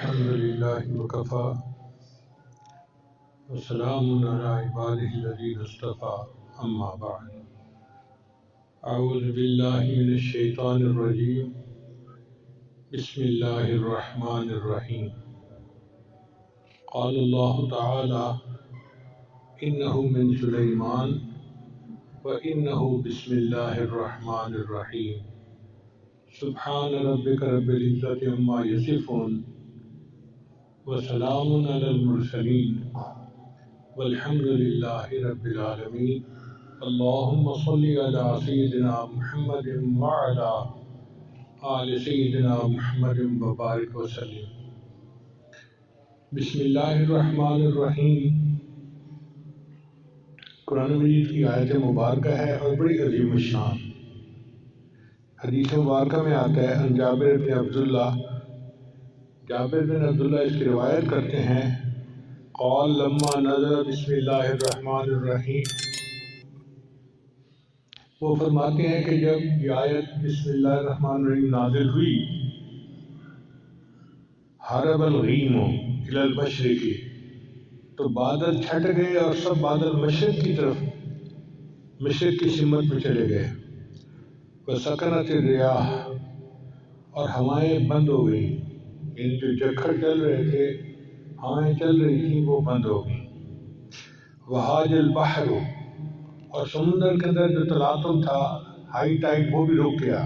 الحمد لله وكفى وسلام على عباده الذين اصطفى أما بعد أعوذ بالله من الشيطان الرجيم بسم الله الرحمن الرحيم قال الله تعالى إنه من سليمان وإنه بسم الله الرحمن الرحيم سبحان ربك رب العزة عما يصفون وسلام على المرسلين والحمد لله رب العالمين اللهم صل على سيدنا محمد وعلى آل سيدنا محمد وبارك وسلم بسم اللہ الرحمن الرحیم قرآن مجید کی آیت مبارکہ ہے اور بڑی عظیم الشان۔ حدیث مبارکہ میں آتا ہے ان جابر بن عبداللہ، جابر بن عبداللہ اس کی روایت کرتے ہیں قال لما نزل بسم اللہ الرحمن الرحیم، وہ فرماتے ہیں کہ جب یہ آیت بسم اللہ الرحمن الرحیم نازل ہوئی حرب الغیم الی المشرق، تو بادل چھٹ گئے اور سب بادل مشرق کی طرف، مشرق کی سمت میں چلے گئے۔ وسکنت الریاح، اور ہوائیں بند ہو گئی، یعنی جو جکھڑ چل رہے تھے، ہوائیں چل رہی تھیں وہ بند ہو گئی۔ وہاج البحر، اور سمندر کے اندر جو تلاطم تھا، ہائی ٹائڈ، وہ بھی رک گیا۔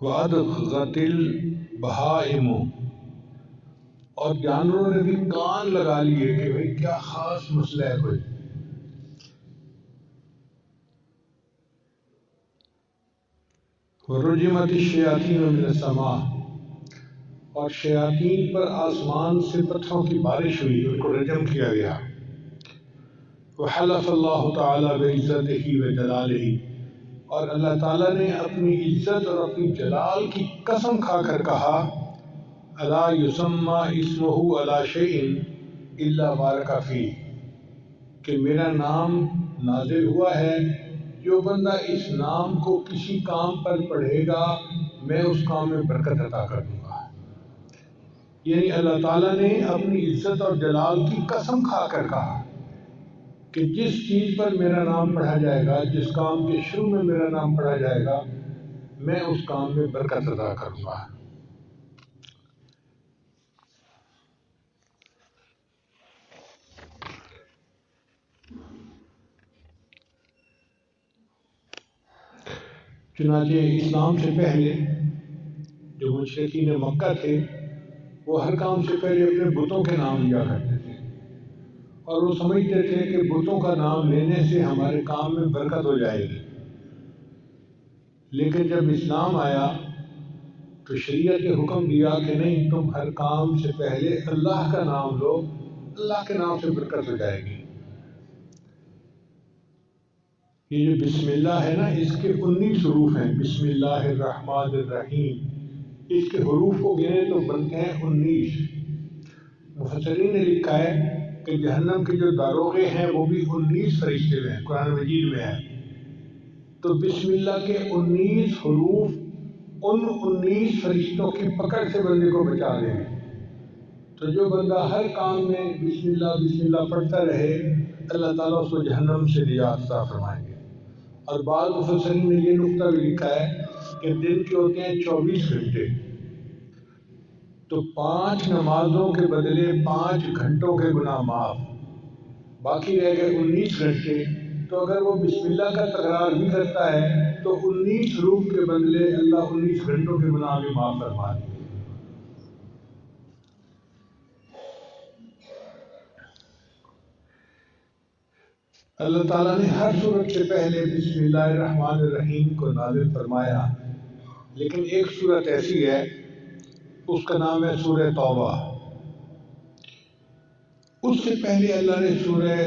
وَأَدْغَتِ الْبَهَائِمُ، اور جانوروں نے بھی کان لگا لیے کہ بھئی کیا خاص مسئلہ ہے کوئی۔ وَرُجِمَتِ الشَّيَاطِينُ مِنَ السَّمَاءِ، اور شیاطین پر آسمان سے پتھروں کی بارش ہوئی، ان کو رجم کیا گیا۔ وَحَلَفَ اللَّهُ تَعَالَى بِعِزَّتِهِ وَجَلَالِهِ، اور اللہ تعالیٰ نے اپنی عزت اور اپنی جلال کی قسم کھا کر کہا اَلَا يُسَمَّى اسْمُهُ عَلَى شَيْءٍ إِلَّا بَارَكَ فِيهِ، کہ میرا نام نازل ہوا ہے، جو بندہ اس نام کو کسی کام پر پڑھے گا میں اس کام میں برکت عطا کر دوں گا۔ یعنی اللہ تعالیٰ نے اپنی عزت اور جلال کی قسم کھا کر کہا کہ جس چیز پر میرا نام پڑھا جائے گا، جس کام کے شروع میں میرا نام پڑھا جائے گا، میں اس کام میں برکت عطا کروں گا۔ چنانچہ اسلام سے پہلے جو مشرکین مکہ تھے، وہ ہر کام سے پہلے اپنے بتوں کے نام لیا کرتے تھے، اور وہ سمجھتے تھے کہ بتوں کا نام لینے سے ہمارے کام میں برکت ہو جائے گی۔ لیکن جب اسلام آیا تو شریعت نے حکم دیا کہ نہیں، تم ہر کام سے پہلے اللہ کا نام لو، اللہ کے نام سے برکت ہو جائے گی۔ یہ جو بسم اللہ ہے نا، اس کے 19 حروف ہیں، بسم اللہ الرحمن الرحیم، اس کے حروف کو گنے تو بنتے ہیں 19۔ مفسرین نے لکھا ہے کہ جہنم کے جو داروغے ہیں وہ بھی 19 فرشتے ہیں، قرآن مجید میں ہے۔ تو بسم اللہ کے 19 حروف ان 19 فرشتوں کی پکڑ سے بندے کو بچا دیں گے۔ تو جو بندہ ہر کام میں بسم اللہ پڑھتا رہے، اللہ تعالیٰ اس کو جہنم سے نجات عطا فرمائیں گے۔ اور بعض مفسرین نے یہ نقطہ بھی لکھا ہے کہ دن کے ہوتے ہیں 24 گھنٹے، تو 5 نمازوں کے بدلے 5 گھنٹوں کے گناہ معاف، باقی رہ گئے 19 گھنٹے۔ تو اگر وہ بسم اللہ کا تکرار بھی کرتا ہے تو 19 حروف کے بدلے اللہ 19 گھنٹوں کے گناہ بھی معاف فرما دے۔ اللہ تعالیٰ نے ہر سورت سے پہلے بسم اللہ الرحمن الرحیم کو نازل فرمایا، لیکن ایک سورت ایسی ہے، اس کا نام ہے سورہ توبہ۔ اس سے پہلے اللہ نے سورہ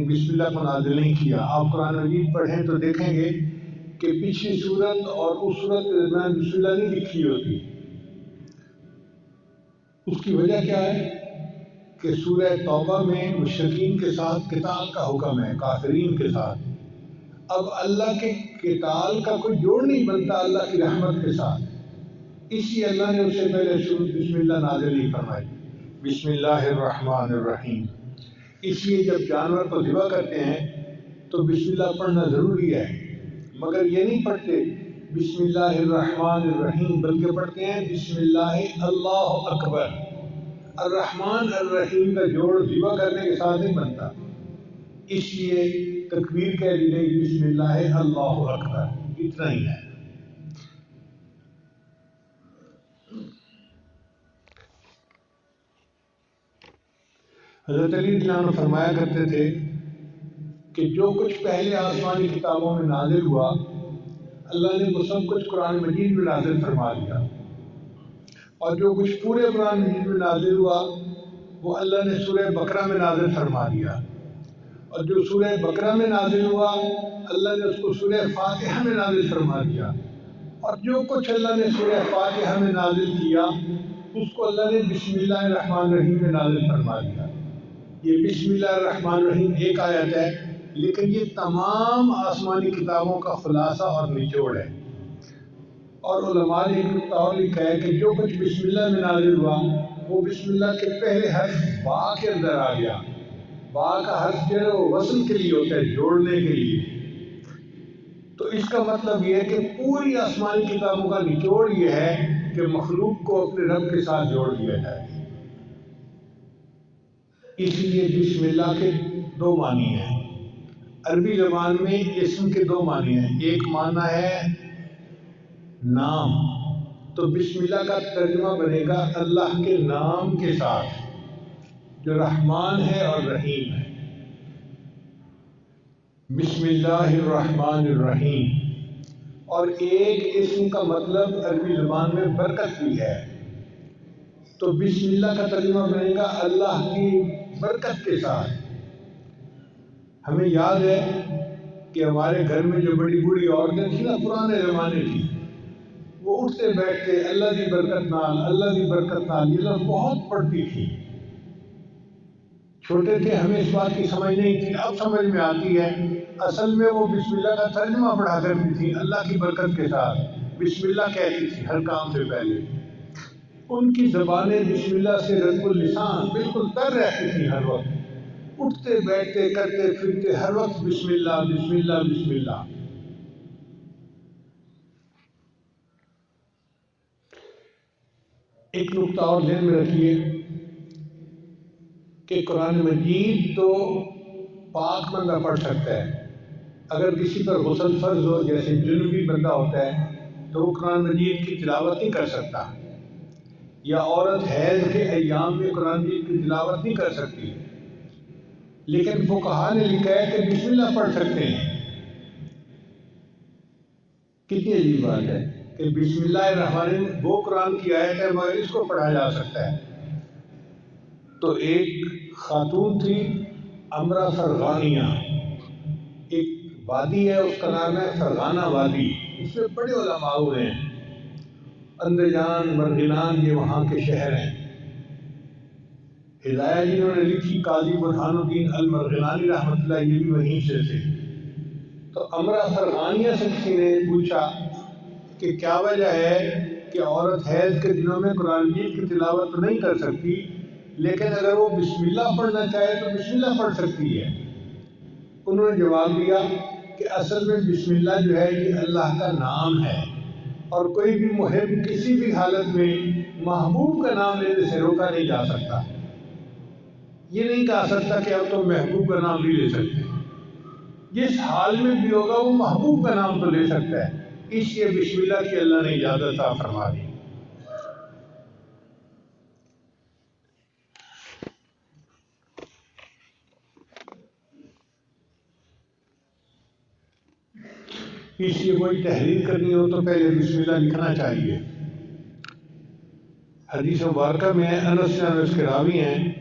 بسم اللہ کو نازل نہیں کیا۔ آپ قرآن مجید پڑھیں تو دیکھیں گے کہ پچھلی سورت اور اس سورت کے درمیان بسم اللہ نہیں لکھی ہوتی۔ اس کی وجہ کیا ہے کہ سورہ توبہ میں مشرکین کے ساتھ قتال کا حکم ہے، کافرین کے ساتھ۔ اب اللہ کے قتال کا کوئی جوڑ نہیں بنتا اللہ کی رحمت کے ساتھ۔ اس لیے اللہ نے اس سے پہلے سورۃ بسم اللہ نازل نہیں فرمائی، بسم اللہ الرحمن الرحیم۔ اس لیے جب جانور کو ذبح کرتے ہیں تو بسم اللہ پڑھنا ضروری ہے، مگر یہ نہیں پڑھتے بسم اللہ الرحمن الرحیم، بلکہ پڑھتے ہیں بسم اللہ اللہ اکبر۔ الرحمن الرحیم کا جوڑ ذبح کرنے کے ساتھ نہیں بنتا، اس لیے تکبیر کہہ دی گئی بسم اللہ اللہ اکبر، اتنا ہی ہے۔ حضرت علی رضی اللہ عنہ فرمایا کرتے تھے کہ جو کچھ پہلے آسمانی کتابوں میں نازل ہوا اللہ نے وہ سب کچھ قرآن مجید میں نازل فرما دیا، اور جو کچھ پورے قرآن مجید میں نازل ہوا وہ اللہ نے سورہ بقرہ میں نازل فرما دیا، اور جو سورہ بقرہ میں نازل ہوا اللہ نے اس کو سورہ فاتحہ میں نازل فرما دیا، اور جو کچھ اللہ نے سورہ فاتحہ میں نازل کیا اس کو اللہ نے بسم اللہ الرحمن الرحیم میں نازل فرما دیا۔ یہ بسم اللہ الرحمن الرحیم ایک آیت ہے، لیکن یہ تمام آسمانی کتابوں کا خلاصہ اور نچوڑ ہے۔ اور علماء نے ایک نقطہ اور لکھا ہے کہ جو کچھ بسم اللہ میں نازل ہوا وہ بسم اللہ کے پہلے حرف با کے اندر آ گیا۔ با کا حرف جو ہے وہ وصل کے لیے ہوتا ہے، جوڑنے کے لیے۔ تو اس کا مطلب یہ ہے کہ پوری آسمانی کتابوں کا نچوڑ یہ ہے کہ مخلوق کو اپنے رب کے ساتھ جوڑ دیا جائے۔ اس لیے بسم اللہ کے دو معنی ہیں۔ عربی زبان میں اسم کے دو معنی ہیں، ایک معنی ہے نام، تو بسم اللہ کا ترجمہ بنے گا اللہ کے نام کے ساتھ جو رحمان ہے اور رحیم ہے۔ بسم اللہ الرحمن الرحیم۔ اور ایک اسم کا مطلب عربی زبان میں برکت بھی ہے، تو بسم اللہ کا ترجمہ بنے گا اللہ کی برکت کے ساتھ۔ ہمیں یاد ہے کہ ہمارے گھر میں جو بڑی بوڑھی عورتیں تھیں نا پرانے زمانے کی، وہ اٹھتے بیٹھتے اللہ کی برکت نال، اللہ کی برکت نال، یہ لفظ بہت پڑھتی تھی۔ چھوٹے تھے ہمیں اس بات کی سمجھ نہیں تھی، اب سمجھ میں آتی ہے۔ اصل میں وہ بسم اللہ کا ترجمہ پڑھا کرتی تھی اللہ کی برکت کے ساتھ، بسم اللہ کہتی تھی ہر کام سے پہلے۔ ان کی زبانیں بسم اللہ سے رطب اللسان بالکل تر رہتی تھی، ہر وقت اٹھتے بیٹھتے کرتے پھرتے ہر وقت بسم اللہ بسم اللہ بسم اللہ۔ ایک نقطہ اور ذہن میں رکھیے کہ قرآن مجید تو پاک بندہ پڑھ سکتا ہے۔ اگر کسی پر غسل فرض ہو، جیسے جنوبی بندہ ہوتا ہے، تو وہ قرآن مجید کی تلاوت نہیں کر سکتا، یا عورت حیض کے ایام میں قرآن مجید کی تلاوت نہیں کر سکتی، لیکن فقہا نے لکھا ہے کہ بسم اللہ پڑھ سکتے ہیں۔ کتنی عجیب بات ہے کہ بسم اللہ الرحمن الرحیم وہ قرآن کی آیت ہے مگر اس کو پڑھا جا سکتا ہے۔ تو ایک خاتون تھی امرا فرغانیہ، ایک وادی ہے اس کا نام ہے فرغانہ وادی، اس میں بڑے علماء ہوئے ہیں، اندرجان مرغنان یہ وہاں کے شہر ہیں۔ ہدایہ جنہوں نے لکھی قاضی برہان الدین المرغنانی رحمۃ اللہ، یہ بھی وہیں سے تھے۔ تو امرا فرغانیہ سے کسی نے پوچھا کہ کیا وجہ ہے کہ عورت حیض کے دنوں میں قرآن مجید کی تلاوت نہیں کر سکتی، لیکن اگر وہ بسم اللہ پڑھنا چاہے تو بسم اللہ پڑھ سکتی ہے؟ انہوں نے جواب دیا کہ اصل میں بسم اللہ جو ہے یہ اللہ کا نام ہے، اور کوئی بھی محب کسی بھی حالت میں محبوب کا نام لینے سے روکا نہیں جا سکتا۔ یہ نہیں کہا سکتا کہ اب تو محبوب کا نام نہیں لے سکتے، جس حال میں بھی ہوگا وہ محبوب کا نام تو لے سکتا ہے، اس لیے بسم اللہ کی اللہ نے اجازت عطا فرما دی۔ اس لیے کوئی تحریر کرنی ہو تو پہلے بسم اللہ لکھنا چاہیے۔ حدیث مبارکہ میں انس اس کے راوی ہیں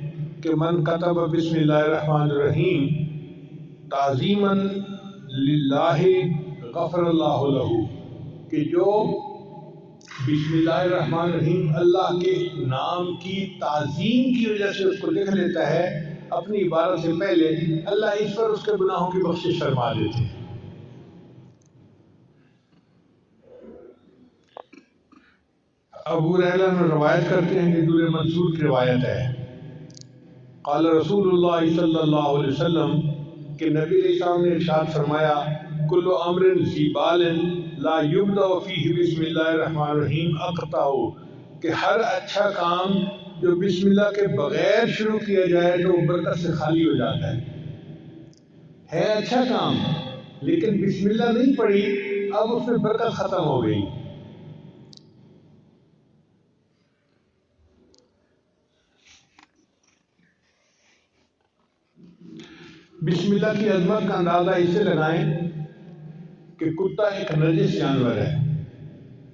کہ من کتب بسم اللہ الرحمن الرحیم تعظیما للہ غفر اللہ لہ، کہ جو بسم اللہ الرحمن الرحیم اللہ کے نام کی تعظیم کی وجہ سے اس کو لکھ لیتا ہے اپنی عبادت سے پہلے، اللہ اس پر اس کے گناہوں کی بخشش فرما دیتے ہیں۔ ابو ہریرہ میں روایت کرتے ہیں کہ دور منصور کی روایت ہے، قال رسول اللہ صلی اللہ علیہ وسلم کہ نبی علیہ السلام نے ارشاد فرمایا کل امر ذی بال لا یبدأ فیہ بسم اللہ الرحمن الرحیم اقطع، کہ ہر اچھا کام جو بسم اللہ کے بغیر شروع کیا جائے تو وہ برکت سے خالی ہو جاتا ہے اچھا کام لیکن بسم اللہ نہیں پڑھی، اب اس میں برکت ختم ہو گئی۔ بسم اللہ کی عظمت کا اندازہ اسے لگائیں کہ کتا ایک نجس جانور ہے۔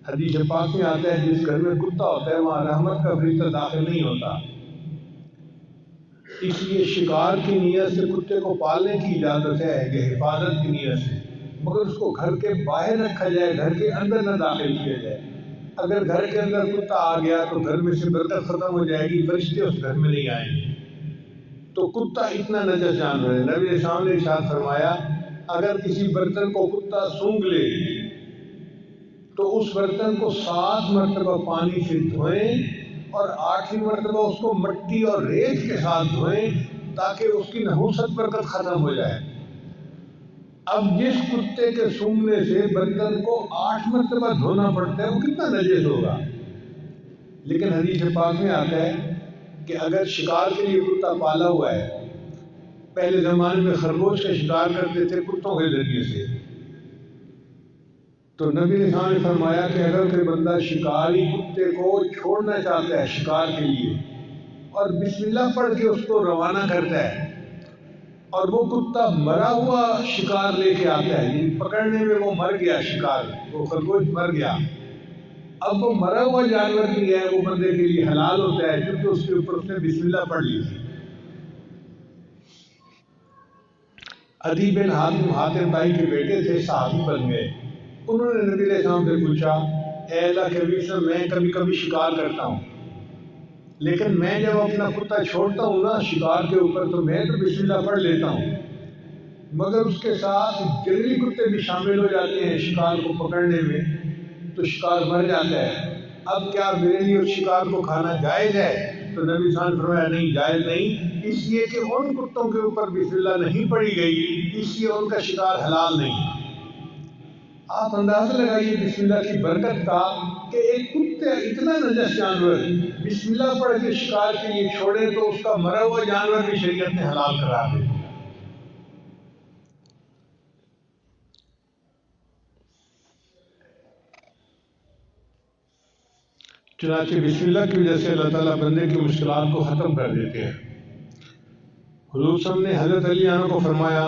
حدیث پاک میں آتا ہے جس گھر میں کتا ہوتا ہے وہاں رحمت کا فرشتہ داخل نہیں ہوتا، اس لیے شکار کی نیت سے کتے کو پالنے کی اجازت ہے کہ حفاظت کی نیت سے، مگر اس کو گھر کے باہر رکھا جائے، گھر کے اندر نہ داخل کیا جائے۔ اگر گھر کے اندر کتا آ گیا تو گھر میں سے برکت ختم ہو جائے گی، فرشتے اس گھر میں نہیں آئیں گے۔ تو کتا اتنا نجس جانور ہے۔ نبی اسلام نے ارشاد فرمایا اگر کسی برتن کو کتا سونگھ لے تو اس برتن کو 7 مرتبہ پانی سے دھوئیں اور 8ویں مرتبہ اس کو مٹی اور ریت کے ساتھ دھوئیں تاکہ اس کی نحوست برکت ختم ہو جائے۔ اب جس کتے کے سونگھنے سے برتن کو 8 مرتبہ دھونا پڑتا ہے وہ کتنا نجس ہوگا۔ لیکن حدیث پاک میں آتا ہے کہ اگر شکار کے لیے کتا پالا ہوا ہے، پہلے زمانے میں خرگوش کا شکار کرتے تھے کتوں کے ذریعے سے، تو نبی علیہ السلام نے فرمایا کہ اگر کوئی بندہ شکاری کتے کو چھوڑنا چاہتا ہے شکار کے لیے اور بسم اللہ پڑھ کے اس کو روانہ کرتا ہے اور وہ کتا مرا ہوا شکار لے کے آتا ہے، یعنی پکڑنے میں وہ مر گیا، شکار وہ خرگوش مر گیا، اب وہ مرا ہوا جانور بھی ہے وہ بندے کے لیے حلال ہوتا ہے کیونکہ اس کے اوپر اس نے بسم اللہ پڑھ لی تھی۔ عدی بن حاتم بھائی کے بیٹے تھے، صحابی بن گئے، انہوں نے نبی علیہ السلام سے پوچھا اے اللہ کے نبی صلی اللہ علیہ وسلم میں کبھی کبھی شکار کرتا ہوں لیکن میں جب اپنا کتا چھوڑتا ہوں نا شکار کے اوپر تو میں تو بسم اللہ پڑھ لیتا ہوں، مگر اس کے ساتھ جنگلی کتے بھی شامل ہو جاتے ہیں شکار کو پکڑنے میں تو شکار مر جاتا ہے، اب کیا میرے لیے اس شکار کو کھانا جائز ہے؟ تو نبی صلی اللہ علیہ وسلم نے فرمایا نہیں جائز نہیں، اس لیے کہ ان کتوں کے اوپر بسم اللہ نہیں پڑھی گئی اس لیے ان کا شکار حلال نہیں۔ آپ اندازہ لگائیے بسم اللہ کی برکت کا کہ ایک کتے اتنا نجس جانور بسم اللہ پڑھ کے شکار کے لیے چھوڑے تو اس کا مرا ہوا جانور بھی شریعت نے حلال قرار دے دیا۔ چنانچہ بسم اللہ کی وجہ سے اللہ تعالیٰ بندے کی مشکلات کو ختم کر دیتے ہیں۔ حضور صلی اللہ علیہ وسلم نے حضرت علی عنہ کو فرمایا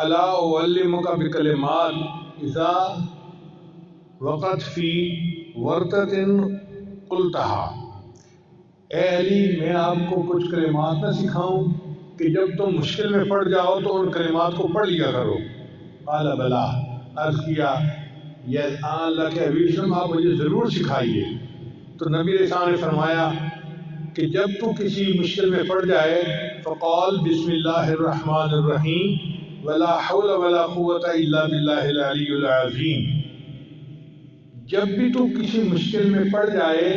الا اعلمک بکلمات اذا وقت فی ورطۃ قلتها، اے علی میں آپ کو کچھ کلمات نہ سکھاؤں کہ جب تم مشکل میں پڑ جاؤ تو ان کلمات کو پڑھ لیا کرو؟ قال بلا، عرض کیا یہ اللہ کے حبیب صلی اللہ علیہ وسلم آپ مجھے ضرور سکھائیے۔ تو نبی علیہ السلام نے فرمایا کہ جب تو کسی مشکل میں پڑ جائے فقال بسم اللہ الرحمن الرحیم ولا حول ولا قوة الا باللہ العلی العظیم، جب بھی تو کسی مشکل میں پڑ جائے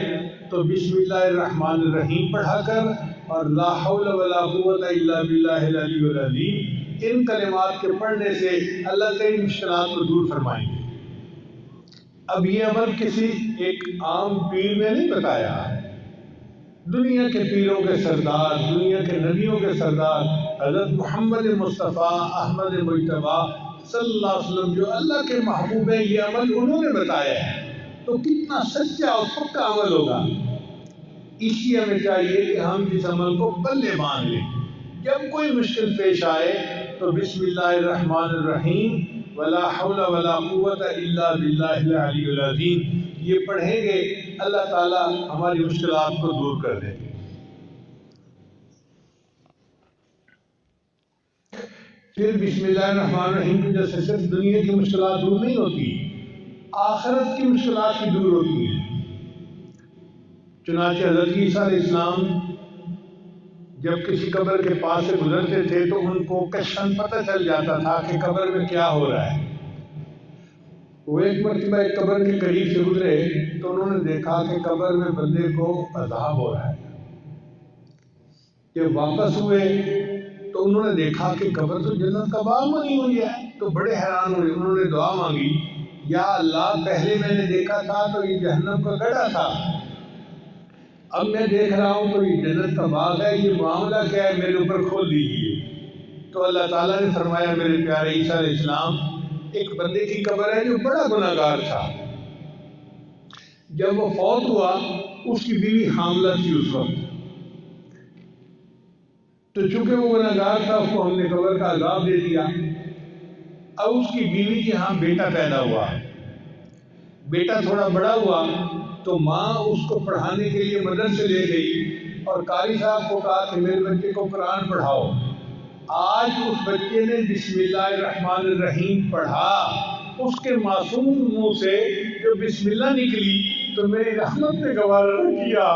تو بسم اللہ الرحمن الرحیم پڑھا کر اور لا حول ولا قوة الا باللہ العلی العظیم، ان کلمات کے پڑھنے سے اللہ تیری مشکلات کو دور فرمائیں گے۔ اب یہ عمل کسی ایک عام پیر نے نہیں بتایا، دنیا کے پیروں کے سردار، دنیا کے نبیوں کے سردار حضرت محمد مصطفیٰ احمد مجتبیٰ صلی اللہ علیہ وسلم جو اللہ کے محبوب ہیں، یہ عمل انہوں نے بتایا ہے، تو کتنا سچا اور پکا عمل ہوگا۔ اس لیے ہمیں چاہیے کہ ہم اس عمل کو پلے باندھ لیں، جب کوئی مشکل پیش آئے تو بسم اللہ الرحمن الرحیم ولا حول ولا قوة الا باللہ العلی العظیم یہ پڑھیں گے، اللہ تعالیٰ ہماری مشکلات کو دور کر دیں گے۔ پھر بسم اللہ الرحمن الرحیم کی وجہ سے صرف دنیا کی مشکلات دور نہیں ہوتی، آخرت کی مشکلات بھی دور ہوتی ہیں۔ چنانچہ حضرت عیسیٰ علیہ السلام جب کسی قبر کے پاس سے گزرتے تھے تو ان کو کشفاً پتہ چل جاتا تھا کہ قبر میں کیا ہو رہا ہے۔ وہ ایک مرتبہ ایک قبر کے قریب سے گزرے تو انہوں نے دیکھا کہ قبر میں بندے کو عذاب ہو رہا ہے۔ جب واپس ہوئے تو انہوں نے دیکھا کہ قبر تو جنت کا باغ بنی ہوئی ہے، تو بڑے حیران ہوئے۔ انہوں نے دعا مانگی، یا اللہ پہلے میں نے دیکھا تھا تو یہ جہنم کا گڑھا تھا، اب میں دیکھ رہا ہوں تو یہ جنت کا باغ ہے، یہ معاملہ کیا ہے، میرے اوپر کھول دیجیے۔ تو اللہ تعالیٰ نے فرمایا، میرے پیارے عیسیٰ علیہ السلام، ایک بندے کی قبر ہے جو بڑا گناہ گار تھا، جب وہ فوت ہوا اس کی بیوی حاملہ تھی اس وقت، تو چونکہ وہ گناہ گار تھا اس کو ہم نے قبر کا عذاب دے دیا۔ اب اس کی بیوی کے ہاں بیٹا پیدا ہوا، بیٹا تھوڑا بڑا ہوا تو ماں اس کو پڑھانے کے لیے مدرسے لے گئی اور قاری صاحب کو کہا کہ میرے بچے کو قرآن پڑھاؤ۔ آج اس بچے نے بسم اللہ الرحمن الرحیم پڑھا، اس کے معصوم منہ سے جو بسم اللہ نکلی تو میری رحمت نے گوارا نہ کیا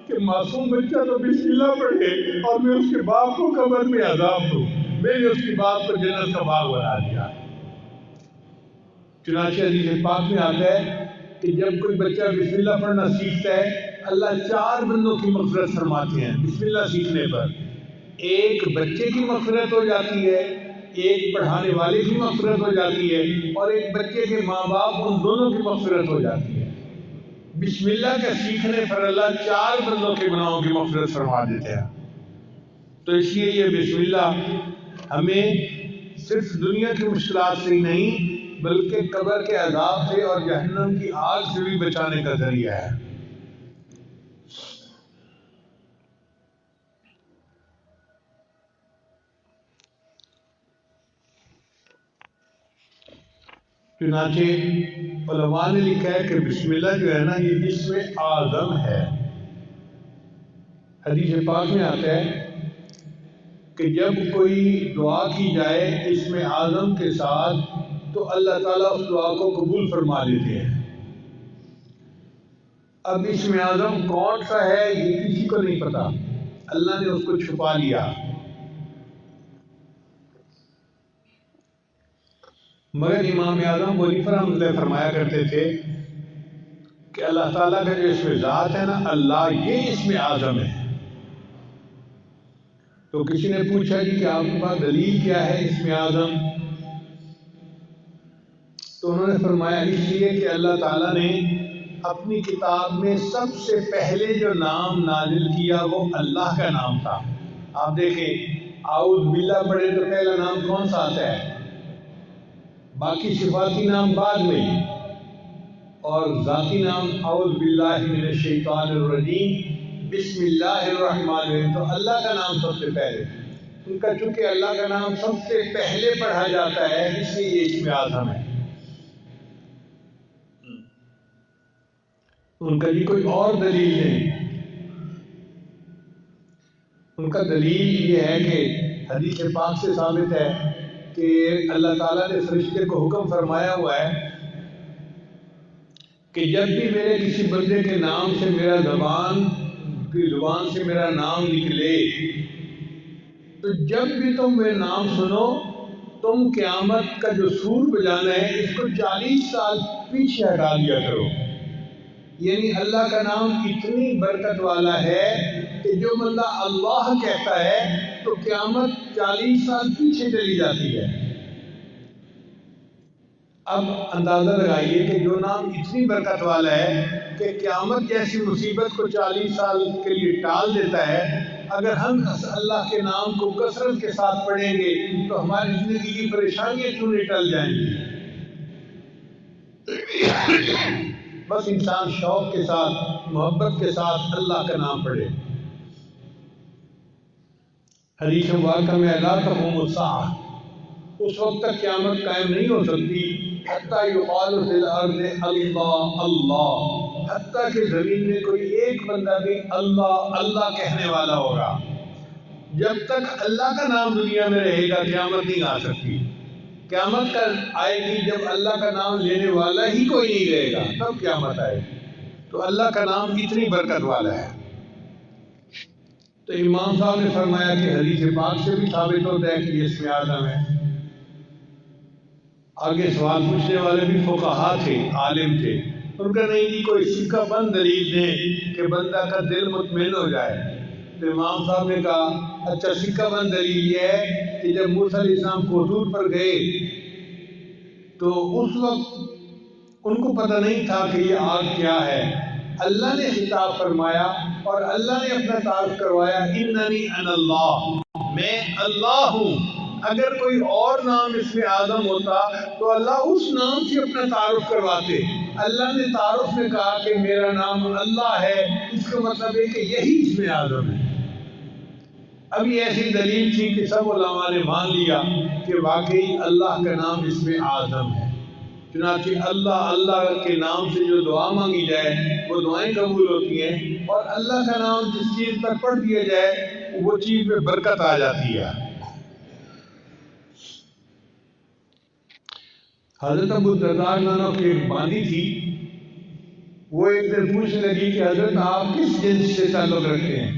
کہ معصوم بچہ تو بسم اللہ پڑھے اور میں اس کے باپ کو قبر میں عذاب دوں، میں نے اس کے باپ کو جنت کا باغ بنا دیا۔ چنانچہ حدیث پاک میں آتا ہے کہ جب کوئی بچہ بسم اللہ پڑھنا سیکھتا ہے اللہ 4 بندوں کی مغفرت فرماتے ہیں بسم اللہ سیکھنے پر۔ ایک بچے کی مغفرت ہو جاتی ہے، ایک پڑھانے والے کی مغفرت ہو جاتی ہے، اور ایک بچے کے ماں باپ ان دونوں کی مغفرت ہو جاتی ہے۔ بسم اللہ کے سیکھنے پر اللہ 4 بندوں کے گناہوں کی مغفرت فرما دیتے ہیں۔ تو اس لیے یہ بسم اللہ ہمیں صرف دنیا کی مشکلات سے ہی نہیں بلکہ قبر کے عذاب سے اور جہنم کی آگ سے بھی بچانے کا ذریعہ ہے۔ چنانچہ علماء نے لکھا ہے کہ بسم اللہ جو ہے نا یہ اسم اعظم ہے۔ حدیث پاک میں آتا ہے کہ جب کوئی دعا کی جائے اسم اعظم کے ساتھ تو اللہ تعالیٰ اس دعا کو قبول فرما لیتے ہیں۔ اب اسم اعظم کون سا ہے یہ کسی کو نہیں پتا، اللہ نے اس کو چھپا لیا۔ مگر امام اعظم ابو حنیفہ رحمۃ اللہ فرمایا کرتے تھے کہ اللہ تعالیٰ کا جو اسم ذات ہے نا اللہ، یہ اسم اعظم ہے۔ تو کسی نے پوچھا جی کہ آپ کے پاس دلیل کیا ہے اسم اعظم؟ تو انہوں نے فرمایا اس لیے کہ اللہ تعالیٰ نے اپنی کتاب میں سب سے پہلے جو نام نازل کیا وہ اللہ کا نام تھا۔ آپ دیکھیں اعوذ باللہ پڑھے تو پہلا نام کون سا آتا ہے؟ باقی صفاتی نام بعد میں، اور ذاتی نام اعوذ باللہ من الشیطان الرجیم بسم اللہ الرحمن الرحیم، تو اللہ کا نام سب سے پہلے۔ ان کا چونکہ اللہ کا نام سب سے پہلے پڑھا جاتا ہے اس لیے یہ اسم اعظم ہے۔ ان کا بھی کوئی اور دلیل نہیں، ان کا دلیل یہ ہے کہ حدیث پاک سے ثابت ہے کہ اللہ تعالیٰ نے فرشتے کو حکم فرمایا ہوا ہے کہ جب بھی میرے کسی بندے کے نام سے میرا زبان سے میرا نام نکلے تو جب بھی تم میرا نام سنو تم قیامت کا جو سور بجانا ہے اس کو 40 سال پیچھے ہٹا دیا کرو۔ یعنی اللہ کا نام اتنی برکت والا ہے کہ جو بندہ اللہ کہتا ہے تو قیامت 40 سال پیچھے چلی جاتی ہے۔ اب اندازہ لگائیے کہ جو نام اتنی برکت والا ہے کہ قیامت جیسی مصیبت کو 40 سال کے لیے ٹال دیتا ہے، اگر ہم اللہ کے نام کو کثرت کے ساتھ پڑھیں گے تو ہماری زندگی کی پریشانیاں کیوں نہیں ٹل جائیں گی؟ بس انسان شوق کے ساتھ محبت کے ساتھ اللہ کا نام پڑھے۔ حدیث مبارکہ میں لا تقوم الساعہ، اس وقت تک قیامت قائم نہیں ہو سکتی حتیٰ یقال فی الارض اللہ اللہ، حتیٰ کہ زمین میں کوئی ایک بندہ بھی اللہ اللہ کہنے والا ہوگا۔ جب تک اللہ کا نام دنیا میں رہے گا قیامت نہیں آ سکتی۔ قیامت کا آئے گی جب اللہ کا نام لینے والا ہی کوئی نہیں رہے گا، تب قیامت آئے گی۔ تو اللہ کا نام اتنی برکت والا ہے۔ تو امام صاحب نے فرمایا کہ حدیث پاک سے بھی ثابت ہوتا ہے کہ یہ اسم اعظم ہے۔ آگے سوال پوچھنے والے بھی فقہا تھے، عالم تھے، ان کا نہیں جی کوئی سکہ بند دلیل دیں کہ بندہ کا دل مطمئن ہو جائے۔ تو امام صاحب نے کہا اچھا سکہ بند دلیل یہ ہے کہ جب موسیٰ علیہ السلام کوہتور پر گئے تو اس وقت ان کو پتہ نہیں تھا کہ یہ آگ کیا ہے، اللہ نے خطاب فرمایا اور اللہ نے اپنا تعارف کروایا، اننی انا اللہ، میں اللہ ہوں۔ اگر کوئی اور نام اس میں اعظم ہوتا تو اللہ اس نام سے اپنا تعارف کرواتے۔ اللہ نے تعارف میں کہا کہ میرا نام اللہ ہے، اس کا مطلب ہے کہ یہی اس میں اعظم ہے۔ اب یہ ایسی دلیل تھی کہ سب علماء نے مان لیا کہ واقعی اللہ کا نام اس میں اعظم ہے۔ چنانچہ اللہ کے نام سے جو دعا مانگی جائے وہ دعائیں قبول ہوتی ہیں، اور اللہ کا نام جس چیز پر پڑھ دیا جائے وہ چیز میں برکت آ جاتی ہے۔ حضرت ابو الدرداء نانو کی ایک باندی تھی، وہ ایک دن پوچھنے لگی کہ حضرت آپ کس جنس سے تعلق رکھتے ہیں؟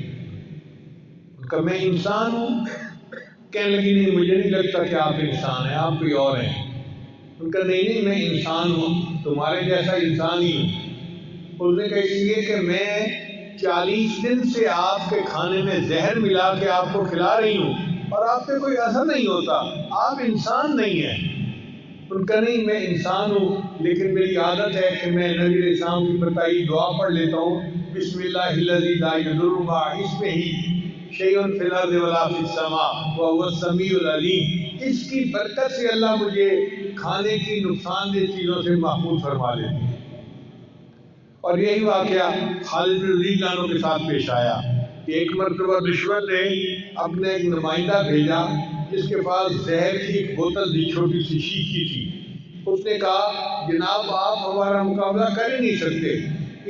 کہ میں انسان ہوں۔ کہنے لگی نہیں مجھے نہیں لگتا کہ آپ انسان ہیں، آپ کوئی اور ہیں۔ ان کا نہیں میں انسان ہوں، تمہارے جیسا انسان ہی ہوں۔ اس نے کہا اس لیے کہ میں 40 دن سے آپ کے کھانے میں زہر ملا کے آپ کو کھلا رہی ہوں اور آپ پہ کوئی اثر نہیں ہوتا، آپ انسان نہیں ہیں۔ ان کا نہیں میں انسان ہوں، لیکن میری عادت ہے کہ میں نبی علیہ السلام کی بتائی دعا پڑھ لیتا ہوں، بسم اللہ الذی لا یضر مع اسمہ شیء فی الارض ولا فی السماء وهو السمیع العلیم۔ اس کی برکت سے اللہ مجھے کھانے کی نقصان دہ چیزوں سے محفوظ فرما لیتے ہیں۔ اور یہی واقعہ خالد بن ولید عنہ کے ساتھ پیش آیا کہ ایک مرتبہ رشوت نے اپنے ایک نمائندہ بھیجا جس کے پاس زہر کی ایک بوتل تھی، چھوٹی سی شیشی تھی۔ اس نے کہا جناب آپ ہمارا مقابلہ کر ہی نہیں سکتے،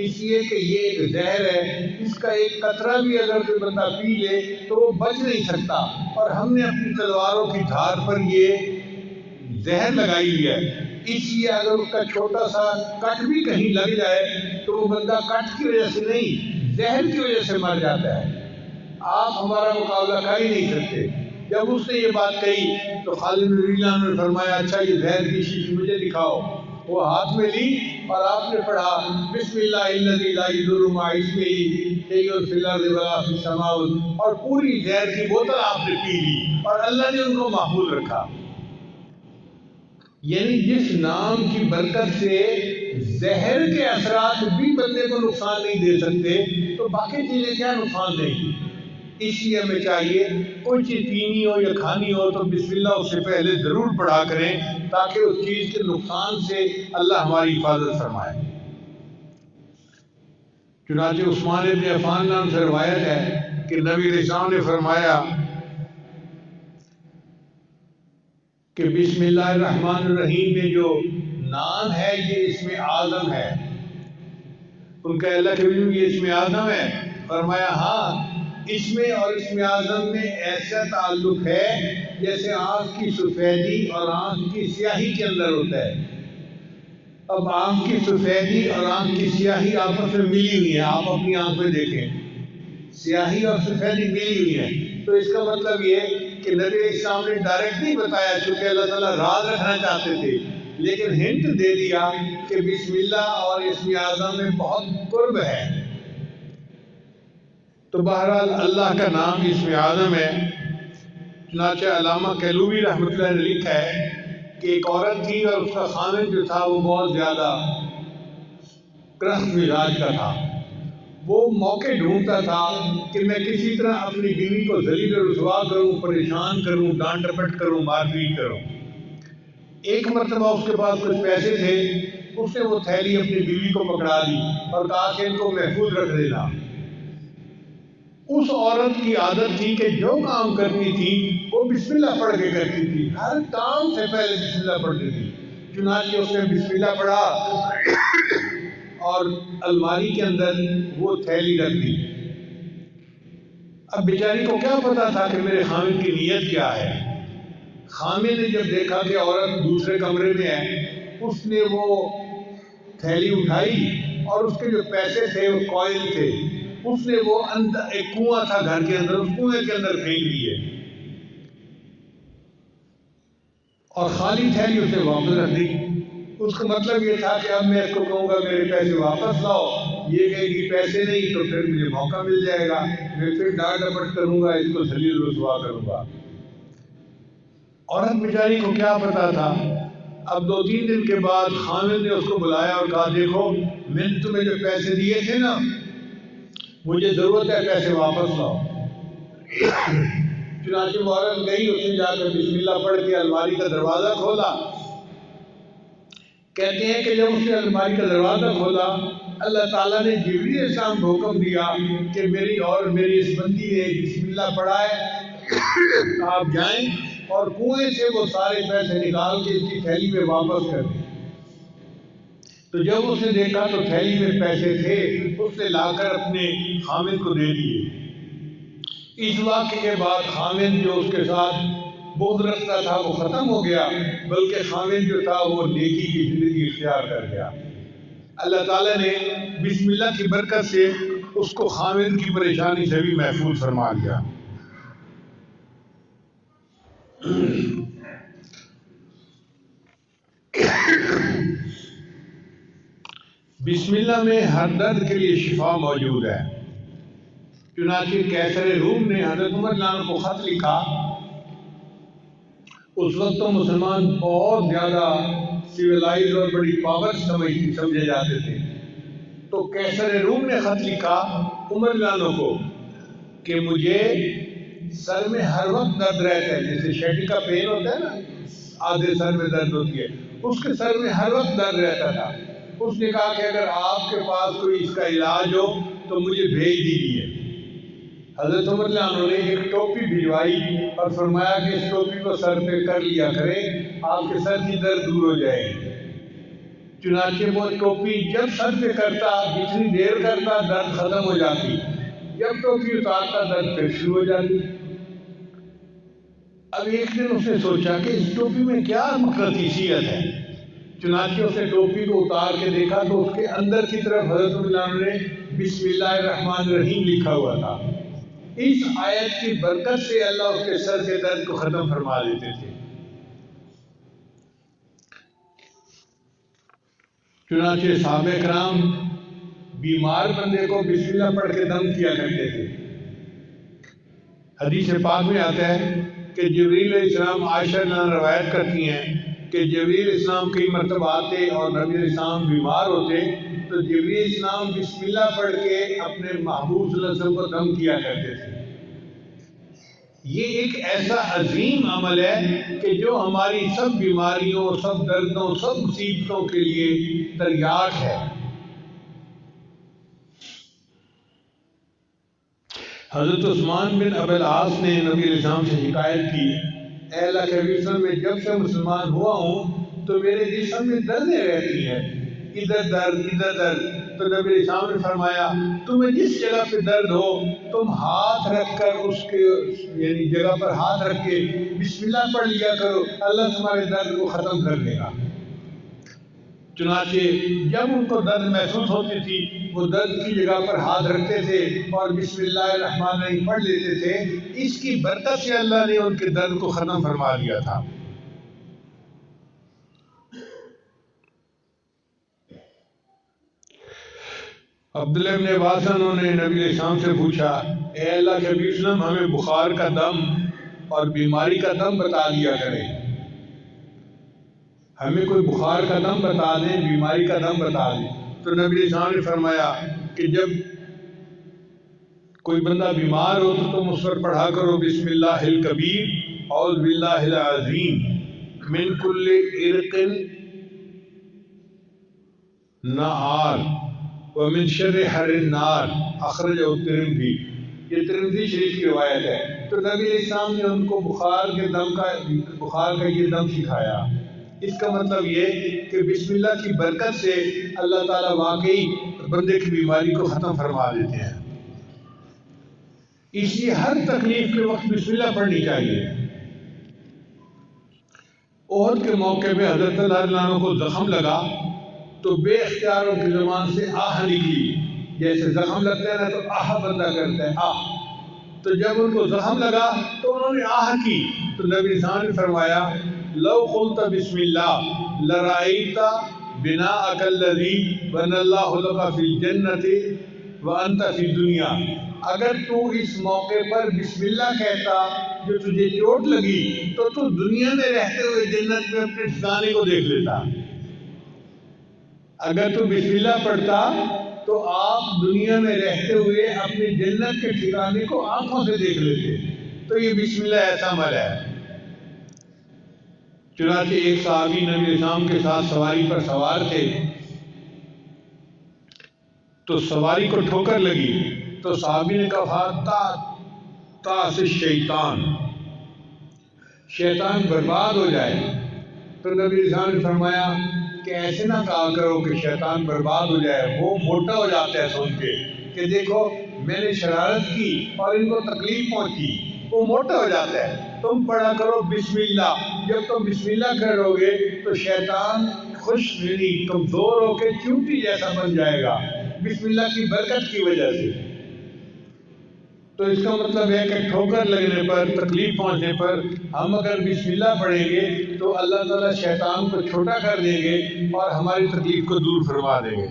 اس لیے کہ یہ ایک زہر ہے، اس کا ایک قطرہ بھی اگر کوئی بندہ پی لے تو وہ بچ نہیں سکتا، اور ہم نے اپنی تلواروں کی دھار پر یہ زہر لگائی ہوئی ہے، اس لیے اگر اس کا چھوٹا سا کٹ بھی کہیں لگ جائے تو وہ بندہ کٹ کی وجہ سے نہیں، زہر کی وجہ سے مر جاتا ہے، آپ ہمارا مقابلہ کر ہی نہیں سکتے۔ جب اس نے یہ بات کہی تو خالد بن ولید نے فرمایا اچھا یہ زہر کی شیشی مجھے دکھاؤ۔ وہ ہاتھ میں لی اور آپ نے پڑھا بسم اللہ الذی لا یضر مع اسمہ شیء فی الارض ولا فی السماء، اور پوری زہر کی بوتل آپ نے پی لی اور اللہ نے ان کو محفوظ رکھا۔ یعنی جس نام کی برکت سے زہر کے اثرات بھی بندے کو نقصان نہیں دے سکتے تو باقی چیزیں کیا نقصان دیں گی۔ اس لیے ہمیں چاہیے کوئی چیز پینی ہو یا کھانی ہو تو بسم اللہ اس سے پہلے ضرور پڑھا کریں تاکہ اس چیز کے نقصان سے اللہ ہماری حفاظت فرمائے۔ چنانچہ عثمان بن عفان نام سے روایت ہے کہ نبی علیہ السلام نے فرمایا کہ بسم اللہ الرحمن الرحیم میں جو نام ہے یہ اس میں اعظم ہے۔ ان کا اللہ کے یہ اس میں اعظم ہے؟ فرمایا ہاں، اس میں اور اس میں اعظم میں ایسا تعلق ہے جیسے آنکھ کی سفیدی اور آنکھ کی سیاہی کے اندر ہوتا ہے۔ اب آنکھ کی سفیدی اور آنکھ کی سیاہی آپس میں ملی ہوئی ہیں، آپ اپنی آنکھ میں دیکھیں سیاہی اور سفیدی ملی ہوئی ہیں، تو اس کا مطلب یہ کہ نبی علیہ السلام نے ڈائریکٹ نہیں بتایا چونکہ اللہ تعالیٰ راز رکھنا چاہتے تھے، لیکن ہنٹ دے دیا کہ بسم اللہ اور اسم اعظم میں بہت قرب ہے۔ تو بہرحال اللہ کا نام اسم اعظم ہے۔ چنانچہ علامہ کیلوی رحمۃ اللہ نے لکھا ہے کہ ایک عورت تھی اور اس کا خامن جو تھا وہ بہت زیادہ کرخت مزاج کا تھا۔ وہ موقع ڈھونڈتا تھا کہ میں کسی طرح اپنی بیوی کو ذلیل و رسوا کروں، پریشان کروں، ڈانٹ ڈپٹ کروں، مار پیٹ کروں۔ ایک مرتبہ اس کے پاس کچھ پیسے تھے، اس نے وہ تھیلی اپنی بیوی کو پکڑا دی اور کہا کہ ان کو محفوظ رکھ دینا۔ اس عورت کی عادت تھی کہ جو کام کرتی تھی وہ بسم اللہ پڑھ کے کرتی تھی، ہر کام سے پہلے بسم اللہ پڑھتی تھی۔ چنانچہ اس نے بسم اللہ پڑھا اور الماری کے اندر وہ تھیلی رکھ دی۔ اب بیچاری کو کیا پتا تھا کہ میرے خامن کی نیت کیا ہے۔ خامن نے جب دیکھا کہ عورت دوسرے کمرے میں ہے، اس نے وہ تھیلی اٹھائی اور اس کے جو پیسے تھے وہ کوئن تھے، اس نے وہ اندر ایک کنواں تھا گھر کے اندر، اس کنویں کے اندر پھینک دیے۔ اور خالی تھیلی اس نے واپس رکھ دی۔ اس کا مطلب یہ تھا کہ اب میں اس کو کہوں گا میرے پیسے واپس لاؤ، یہ کہے گی پیسے نہیں تو پھر مجھے موقع مل جائے گا، میں پھر ڈانٹ ڈپٹ کروں گا، اس کو ذلیل رسوا کروں گا۔ عورت بیچاری کو کیا پتا تھا۔ اب 2-3 دن کے بعد خامد نے اس کو بلایا اور کہا دیکھو میں نے تمہیں جو پیسے دیے تھے نا، مجھے ضرورت ہے، پیسے واپس لاؤ۔ چنانچہ وہ عورت گئی، اس نے جا کر بسم اللہ پڑھ کے الماری کا دروازہ کھولا۔ کہتے ہیں کہ جب اس نے الماری کا دروازہ کھولا، اللہ تعالیٰ نے جبریل علیہ السلام کو حکم دیا کہ میری اور میری اس بندی نے بسم اللہ پڑھا ہے، آپ جائیں اور کنویں سے وہ سارے پیسے نکال کے اس کی تھیلی میں واپس کر دیں۔ تو جب اس نے دیکھا تو تھیلی میں پیسے تھے، اس نے لا کر اپنے خامد کو دے دیے۔ اس واقعے کے بعد خامد جو اس کے ساتھ بغض رکھتا تھا وہ ختم ہو گیا، بلکہ خامد جو تھا وہ نیکی کی زندگی اختیار کر گیا۔ اللہ تعالیٰ نے بسم اللہ کی برکت سے اس کو خامد کی پریشانی سے بھی محفوظ فرما دیا۔ بسم اللہ میں ہر درد کے لیے شفا موجود ہے۔ چنانچہ قیصر روم نے حضرت عمر رضی اللہ عنہ کو خط لکھا۔ اس وقت تو مسلمان بہت زیادہ سویلائز اور بڑی پاور سمجھے جاتے تھے۔ تو قیصر روم نے خط لکھا عمر رضی اللہ عنہ کو کہ مجھے سر میں ہر وقت درد رہتا ہے، جیسے شیٹی کا پین ہوتا ہے نا، آدھے سر میں درد ہوتی ہے، اس کے سر میں ہر وقت درد رہتا تھا۔ اس نے کہا کہ اگر آپ کے پاس کوئی اس کا علاج ہو تو مجھے بھیج دیجیے۔ حضرت عمر رضی اللہ عنہ نے ایک ٹوپی بھجوائی اور فرمایا کہ اس ٹوپی کو سر پہ کر لیا کرے، آپ کے سر کی درد دور ہو جائے گی۔ چنانچہ وہ ٹوپی جب سر پہ کرتا، جتنی دیر کرتا درد ختم ہو جاتی، جب ٹوپی اتارتا درد پھر شروع ہو جاتی۔ اب ایک دن اس نے سوچا کہ اس ٹوپی میں کیا مقناطیسیت ہے۔ چنانچہ اس نے ٹوپی کو اتار کے دیکھا تو اس کے اندر کی طرف حضرت عمر رضی اللہ عنہ نے بسم اللہ الرحمن الرحیم لکھا ہوا تھا۔ اس آیت کی برکت سے اللہ اس کے سر کے درد کو ختم فرما دیتے تھے۔ چنانچہ صحابہ کرام بیمار بندے کو بسم اللہ پڑھ کے دم کیا کرتے تھے۔ حدیث پاک میں آتا ہے کہ جبریل علیہ السلام عائشہ رضی اللہ عنہا روایت کرتی ہیں کہ جبریل علیہ السلام کئی مرتبہ آتے اور نبی علیہ السلام بیمار ہوتے تو جبریل علیہ السلام بسم اللہ پڑھ کے اپنے محبوب صلی اللہ علیہ وسلم کو دم کیا کرتے تھے۔ یہ ایک ایسا عظیم عمل ہے کہ جو ہماری سب بیماریوں، سب دردوں، سب مصیبتوں کے لیے تریاق ہے۔ حضرت عثمان بن ابی العاص نے نبی علیہ السلام سے شکایت کی، اے اللہ کے حبیب صلی اللہ علیہ وسلم، میں جب سے مسلمان ہوا ہوں تو میرے جسم میں دردیں رہتی ہیں، ادھر درد ادھر درد۔ تو نبی علیہ السلام نے فرمایا تمہیں جس جگہ پہ درد ہو تم ہاتھ رکھ کر اس کے یعنی جگہ پر ہاتھ رکھ کے بسم اللہ پڑھ لیا کرو، اللہ تمہارے درد کو ختم کر دے گا۔ چنانچہ جب ان کو درد محسوس ہوتی تھی وہ درد کی جگہ پر ہاتھ رکھتے تھے اور بسم اللہ الرحمن الرحیم پڑھ لیتے تھے۔ اس کی برکت سے اللہ نے ان کے درد کو ختم فرما دیا تھا۔ عبداللہ ابن عباس نے نبی علیہ السلام سے پوچھا، اے اللہ کے حبیب صلی اللہ علیہ وسلم، ہمیں بخار کا دم اور بیماری کا دم بتا دیا کریں، ہمیں کوئی بخار کا دم بتا دیں، بیماری کا دم بتا دیں۔ تو نبی علیہ السلام نے فرمایا کہ جب کوئی بندہ بیمار ہو تو تم اس پر پڑھا کرو بسم اللہ الکبیر اعوذ باللہ العظیم من کل عرق نار ومن شر حر النار اخرجہ الترمذی۔ یہ ترمذی شریف کی روایت ہے۔ تو نبی علیہ السلام نے ان کو بخار کا یہ دم سکھایا۔ اس کا مطلب یہ کہ بسم اللہ کی برکت سے اللہ تعالیٰ واقعی بندے کی بیماری کو ختم فرما دیتے ہیں۔ اس لیے ہر تکلیف کے وقت بسم اللہ پڑھنی چاہیے۔ احد کے موقع پہ حضرت علی رضی اللہ عنہ کو زخم لگا تو بے اختیار ان کی زبان سے آہ نکلی، جیسے زخم لگتا ہے نا تو آہ بندہ کرتا ہے، آہ۔ تو جب ان کو زخم لگا تو انہوں نے آہ کی تو نبی صلی اللہ علیہ وسلم نے فرمایا لو قلت بسم اللہ لرأیت بناءک الذی بنى اللہ لک فی الجنۃ وانت فی الدنیا، اگر تو اس موقع پر بسم اللہ کہتا جو تجھے چوٹ لگی تو تو دنیا میں رہتے ہوئے جنت میں اپنے ٹھکانے کو دیکھ لیتا۔ اگر تو بسم اللہ پڑھتا تو آپ دنیا میں رہتے ہوئے اپنے جنت کے ٹھکانے کو آنکھوں سے دیکھ لیتے۔ تو یہ بسم اللہ ایسا عمل ہے۔ چنانچہ ایک صحابی نبی اسلام کے ساتھ سواری پر سوار تھے، تو سواری کو ٹھوکر لگی تو صحابی نے کہا تا سے شیطان برباد ہو جائے۔ تو نبی اسلام نے فرمایا کہ ایسے نہ کہا کرو کہ شیطان برباد ہو جائے، وہ موٹا ہو جاتا ہے سن کے کہ دیکھو میں نے شرارت کی اور ان کو تکلیف پہنچی، وہ موٹا ہو جاتا ہے۔ تم پڑھا کرو بسم اللہ، جب تم بسم اللہ کرو گے تو شیطان خوش نہیں کمزور ہو کے چونٹی جیسا بن جائے گا بسم اللہ کی برکت کی وجہ سے۔ تو اس کا مطلب ہے کہ ٹھوکر لگنے پر، تکلیف پہنچنے پر ہم اگر بسم اللہ پڑھیں گے تو اللہ تعالیٰ شیطان کو چھوٹا کر دیں گے اور ہماری تکلیف کو دور فرما دیں گے۔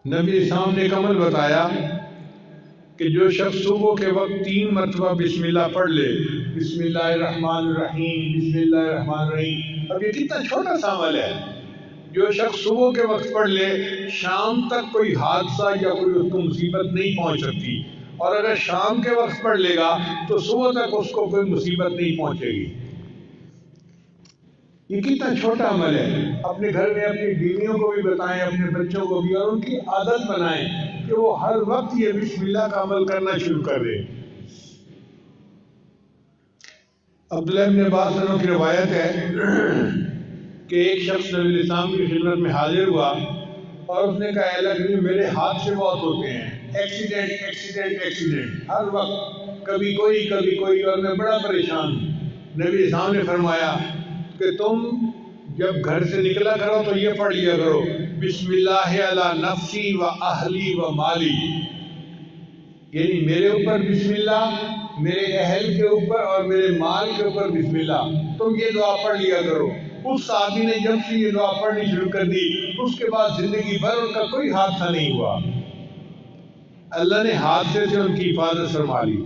نبی اسلام نے ایک عمل بتایا کہ جو شخص صبح کے وقت 3 مرتبہ بسم اللہ پڑھ لے، بسم اللہ الرحمن الرحیم، بسم اللہ الرحمن الرحیم، اب یہ کتنا چھوٹا سا عمل ہے، جو شخص صبح کے وقت پڑھ لے شام تک کوئی حادثہ یا کوئی اس کو مصیبت نہیں پہنچ سکتی، اور اگر شام کے وقت پڑھ لے گا تو صبح تک اس کو کوئی مصیبت نہیں پہنچے گی۔ یہ کتنا چھوٹا عمل ہے۔ اپنے گھر میں اپنی بیویوں کو بھی بتائیں، اپنے بچوں کو بھی، اور ان کی عادت بنائیں کہ وہ ہر وقت یہ بسم اللہ کا عمل کرنا شروع کر دیں۔ عبداللہ بن عباس عنہ کی روایت ہے کہ ایک شخص نبی علیہ السلام کی خدمت میں حاضر ہوا اور اس نے کہا اے اللہ کریم میرے حادثے بہت ہوتے ہیں، ایکسیڈنٹ ہر وقت، کبھی کوئی اور میں بڑا پریشان ہوں۔ نبی علیہ السلام نے فرمایا کہ تم جب گھر سے نکلا کرو تو یہ پڑھ لیا کرو بسم اللہ علی نفسی و اہلی و مالی، یعنی میرے اوپر بسم اللہ، میرے اہل کے اوپر اور میرے مال کے اوپر بسم اللہ، تم یہ دعا پڑھ لیا کرو۔ اس صحابی نے جب سے یہ دعا پڑھنی شروع کر دی اس کے بعد زندگی بھر ان کا کوئی حادثہ نہیں ہوا، اللہ نے حادثے سے ان کی حفاظت فرما لی۔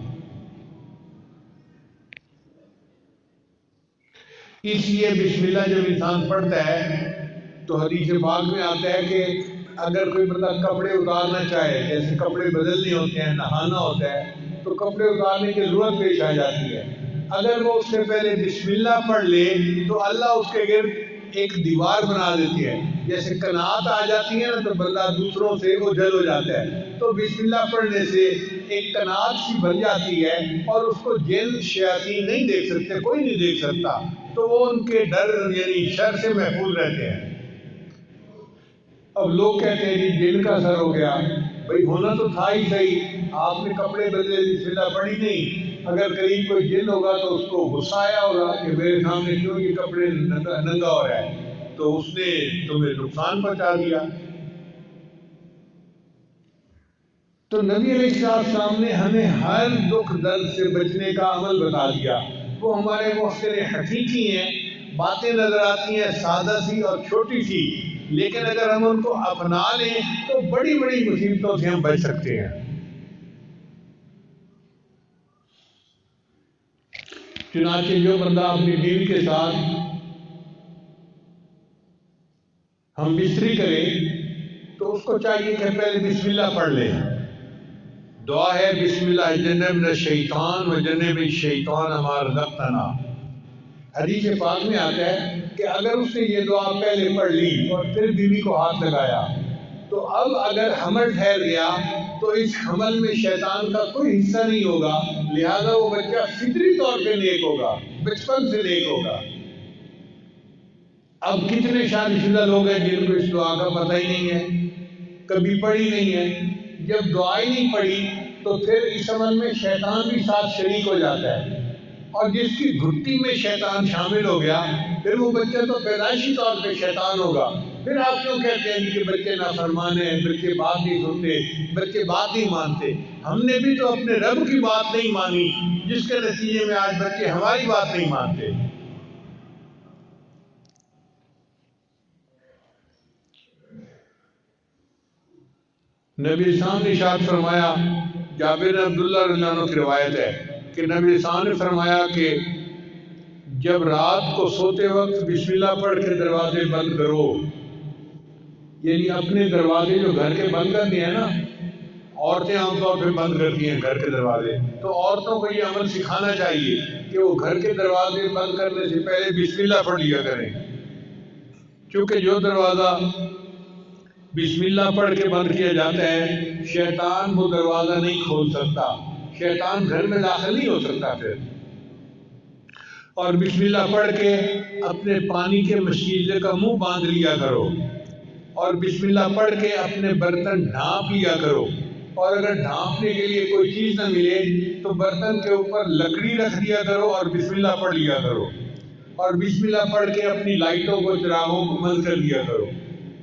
اس لیے بسم اللہ جب انسان پڑھتا ہے تو حدیث پاک میں آتا ہے کہ اگر کوئی بندہ کپڑے اتارنا چاہے، جیسے کپڑے بدلنے ہوتے ہیں، نہانا ہوتا ہے، تو کپڑے اتارنے کی ضرورت پیش آ جاتی ہے، اگر وہ اس سے پہلے بسم اللہ پڑھ لے تو اللہ اس کے گرد ایک دیوار بنا دیتی ہے، جیسے قناعت آ جاتی ہے نا تو بندہ دوسروں سے اوجھل ہو جاتا ہے، تو بسم اللہ پڑھنے سے ایک قناعت سی بن جاتی ہے اور اس کو جن شیاطین نہیں دیکھ سکتے، کوئی نہیں دیکھ سکتا، تو وہ ان کے ڈر یعنی شر سے محفوظ رہتے ہیں۔ اب لوگ کہتے ہیں جی جن کا اثر ہو گیا، بھئی ہونا تو تھا ہی صحیح، آپ نے کپڑے بدلے بسم اللہ پڑھی نہیں، اگر قریب کوئی جن ہوگا تو اس کو غصہ آیا ہوگا کہ میرے سامنے کیوں یہ کپڑے ننگا ہو رہا ہے، تو اس نے تمہیں نقصان پہنچا دیا۔ تو نبی علیہ السلام نے ہمیں ہر دکھ درد سے بچنے کا عمل بتا دیا۔ وہ ہمارے محسن حقیقی ہیں، باتیں نظر آتی ہیں سادہ سی اور چھوٹی سی، لیکن اگر ہم ان کو اپنا لیں تو بڑی بڑی مصیبتوں سے ہم بچ سکتے ہیں۔ چنانچہ جو بندہ اپنی بیوی کے ساتھ ہم بستری کرے تو اس کو چاہیے کہ پہلے بسم اللہ پڑھ لے۔ دعا ہے بسم اللہ جنبنا الشیطان و جنب الشیطان ما رزقتنا۔ حدیث پاک میں آتا ہے کہ اگر اس نے یہ دعا پہلے پڑھ لی اور پھر بیوی کو ہاتھ لگایا تو اب اگر حمل ٹھہر گیا تو اس حمل میں شیطان کا کوئی حصہ نہیں ہوگا، لہذا وہ بچہ فطری طور پہ نیک ہوگا، بچپن سے نیک ہوگا۔ اب کتنے شادی شدہ لوگ ہیں جن کو اس دعا کا پتہ ہی نہیں ہے، کبھی پڑھی نہیں ہے، جب دعا ہی نہیں پڑھی تو پھر اس عمل میں شیطان بھی ساتھ شریک ہو جاتا ہے، اور جس کی گھٹی میں شیطان شامل ہو گیا پھر وہ بچہ تو پیدائشی طور پہ شیطان ہوگا، پھر آپ کیوں کہتے ہیں کہ بچے نافرمان ہیں، بچے بات نہیں سنتے، بچے بات نہیں مانتے؟ ہم نے بھی تو اپنے رب کی بات نہیں مانی، جس کے نتیجے میں آج بچے ہماری بات نہیں مانتے۔ نبی اسلام نے ارشاد فرمایا، جابر بن عبداللہ رضی اللہ عنہ کی روایت ہے کہ نبی اسلام نے فرمایا کہ جب رات کو سوتے وقت بسم اللہ پڑھ کے دروازے بند کرو، یعنی اپنے دروازے جو گھر کے بند کرتے ہیں نا، عورتیں عام طور پہ بند کرتی ہیں گھر کے دروازے، تو عورتوں کو یہ عمل سکھانا چاہیے کہ وہ گھر کے دروازے بند کرنے سے پہلے بسم اللہ پڑھ لیا کریں، کیونکہ جو دروازہ بسم اللہ پڑھ کے بند کیا جاتا ہے، شیطان وہ دروازہ نہیں کھول سکتا، شیطان گھر میں داخل نہیں ہو سکتا پھر۔ اور بسم اللہ پڑھ کے اپنے پانی کے مشکیزے کا منہ باندھ لیا کرو، اور بسم اللہ پڑھ کے اپنے برتن ڈھانپ لیا کرو، اور اگر ڈھانپنے کے لیے کوئی چیز نہ ملے تو برتن کے اوپر لکڑی رکھ دیا کرو اور بسم اللہ پڑھ لیا کرو، اور بسم اللہ پڑھ کے اپنی لائٹوں کو چراغوں کو بند کر دیا کرو۔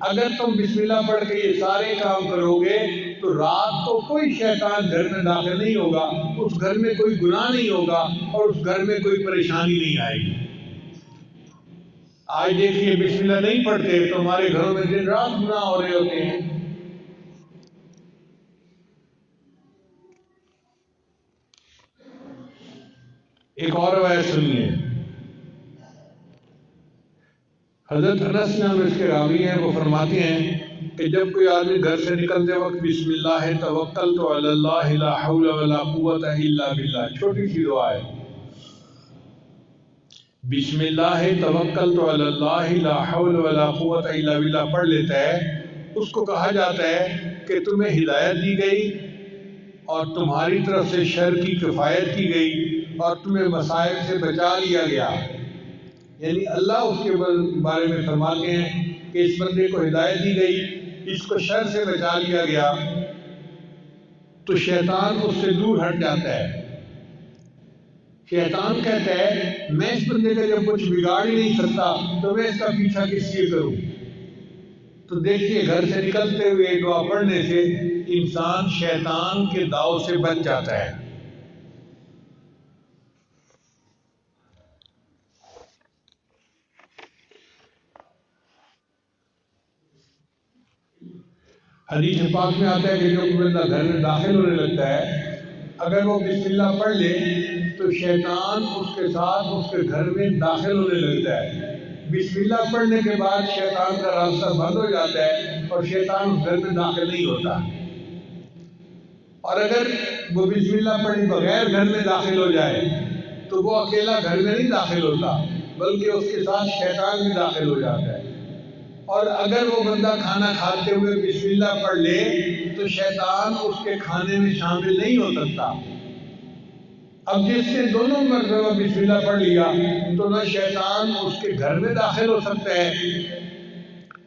اگر تم بسم اللہ پڑھ کے یہ سارے کام کرو گے تو رات کو کوئی شیطان گھر میں داخل نہیں ہوگا، اس گھر میں کوئی گناہ نہیں ہوگا، اور اس گھر میں کوئی پریشانی نہیں آئے گی۔ آج دیکھیے بسم اللہ نہیں پڑھتے تو ہمارے گھروں میں دن رات گناہ ہو رہے ہوتے ہیں۔ ایک اور روایت سنیے، حضرت انس نام اس کے راوی ہیں، وہ فرماتے ہیں کہ جب کوئی آدمی گھر سے نکلتے وقت بسم اللہ توکلت علی اللہ لا حول ولا قوت الا باللہ، چھوٹی سی دعا ہے، بسم اللہ توکلت علی اللہ لا حول ولا قوت الا باللہ پڑھ لیتا ہے، اس کو کہا جاتا ہے کہ تمہیں ہدایت دی گئی اور تمہاری طرف سے شر کی کفایت کی گئی اور تمہیں مصائب سے بچا لیا گیا۔ یعنی اللہ اس کے بارے میں فرماتے ہیں کہ اس بندے کو ہدایت دی گئی، اس کو شر سے بچا لیا گیا، تو شیطان اس سے دور ہٹ جاتا ہے۔ شیطان کہتا ہے میں اس بندے کا جب کچھ بگاڑ ہی نہیں سکتا تو میں اس کا پیچھا کس لیے کروں؟ تو دیکھیے گھر سے نکلتے ہوئے دعا پڑھنے سے انسان شیطان کے داؤ سے بچ جاتا ہے۔ حدیث پاک میں آتا ہے کہ جو بندہ گھر میں داخل ہونے لگتا ہے، اگر وہ بسم اللہ پڑھ لے تو شیطان اس کے ساتھ اس کے گھر میں داخل ہونے لگتا ہے۔ بسم اللہ پڑھنے کے بعد شیطان کا راستہ بند ہو جاتا ہے اور شیطان اس گھر میں داخل نہیں ہوتا۔ اور اگر وہ بسم اللہ پڑھے بغیر گھر میں داخل ہو جائے تو وہ اکیلا گھر میں نہیں داخل ہوتا، بلکہ اس کے ساتھ شیطان بھی داخل ہو جاتا ہے۔ اور اگر وہ بندہ کھانا کھاتے ہوئے بسم اللہ پڑھ لے تو شیطان اس کے کھانے میں شامل نہیں ہو سکتا۔ اب جس نے دونوں مرتبہ بسم اللہ پڑھ لیا تو نہ شیطان اس کے گھر میں داخل ہو سکتا ہے،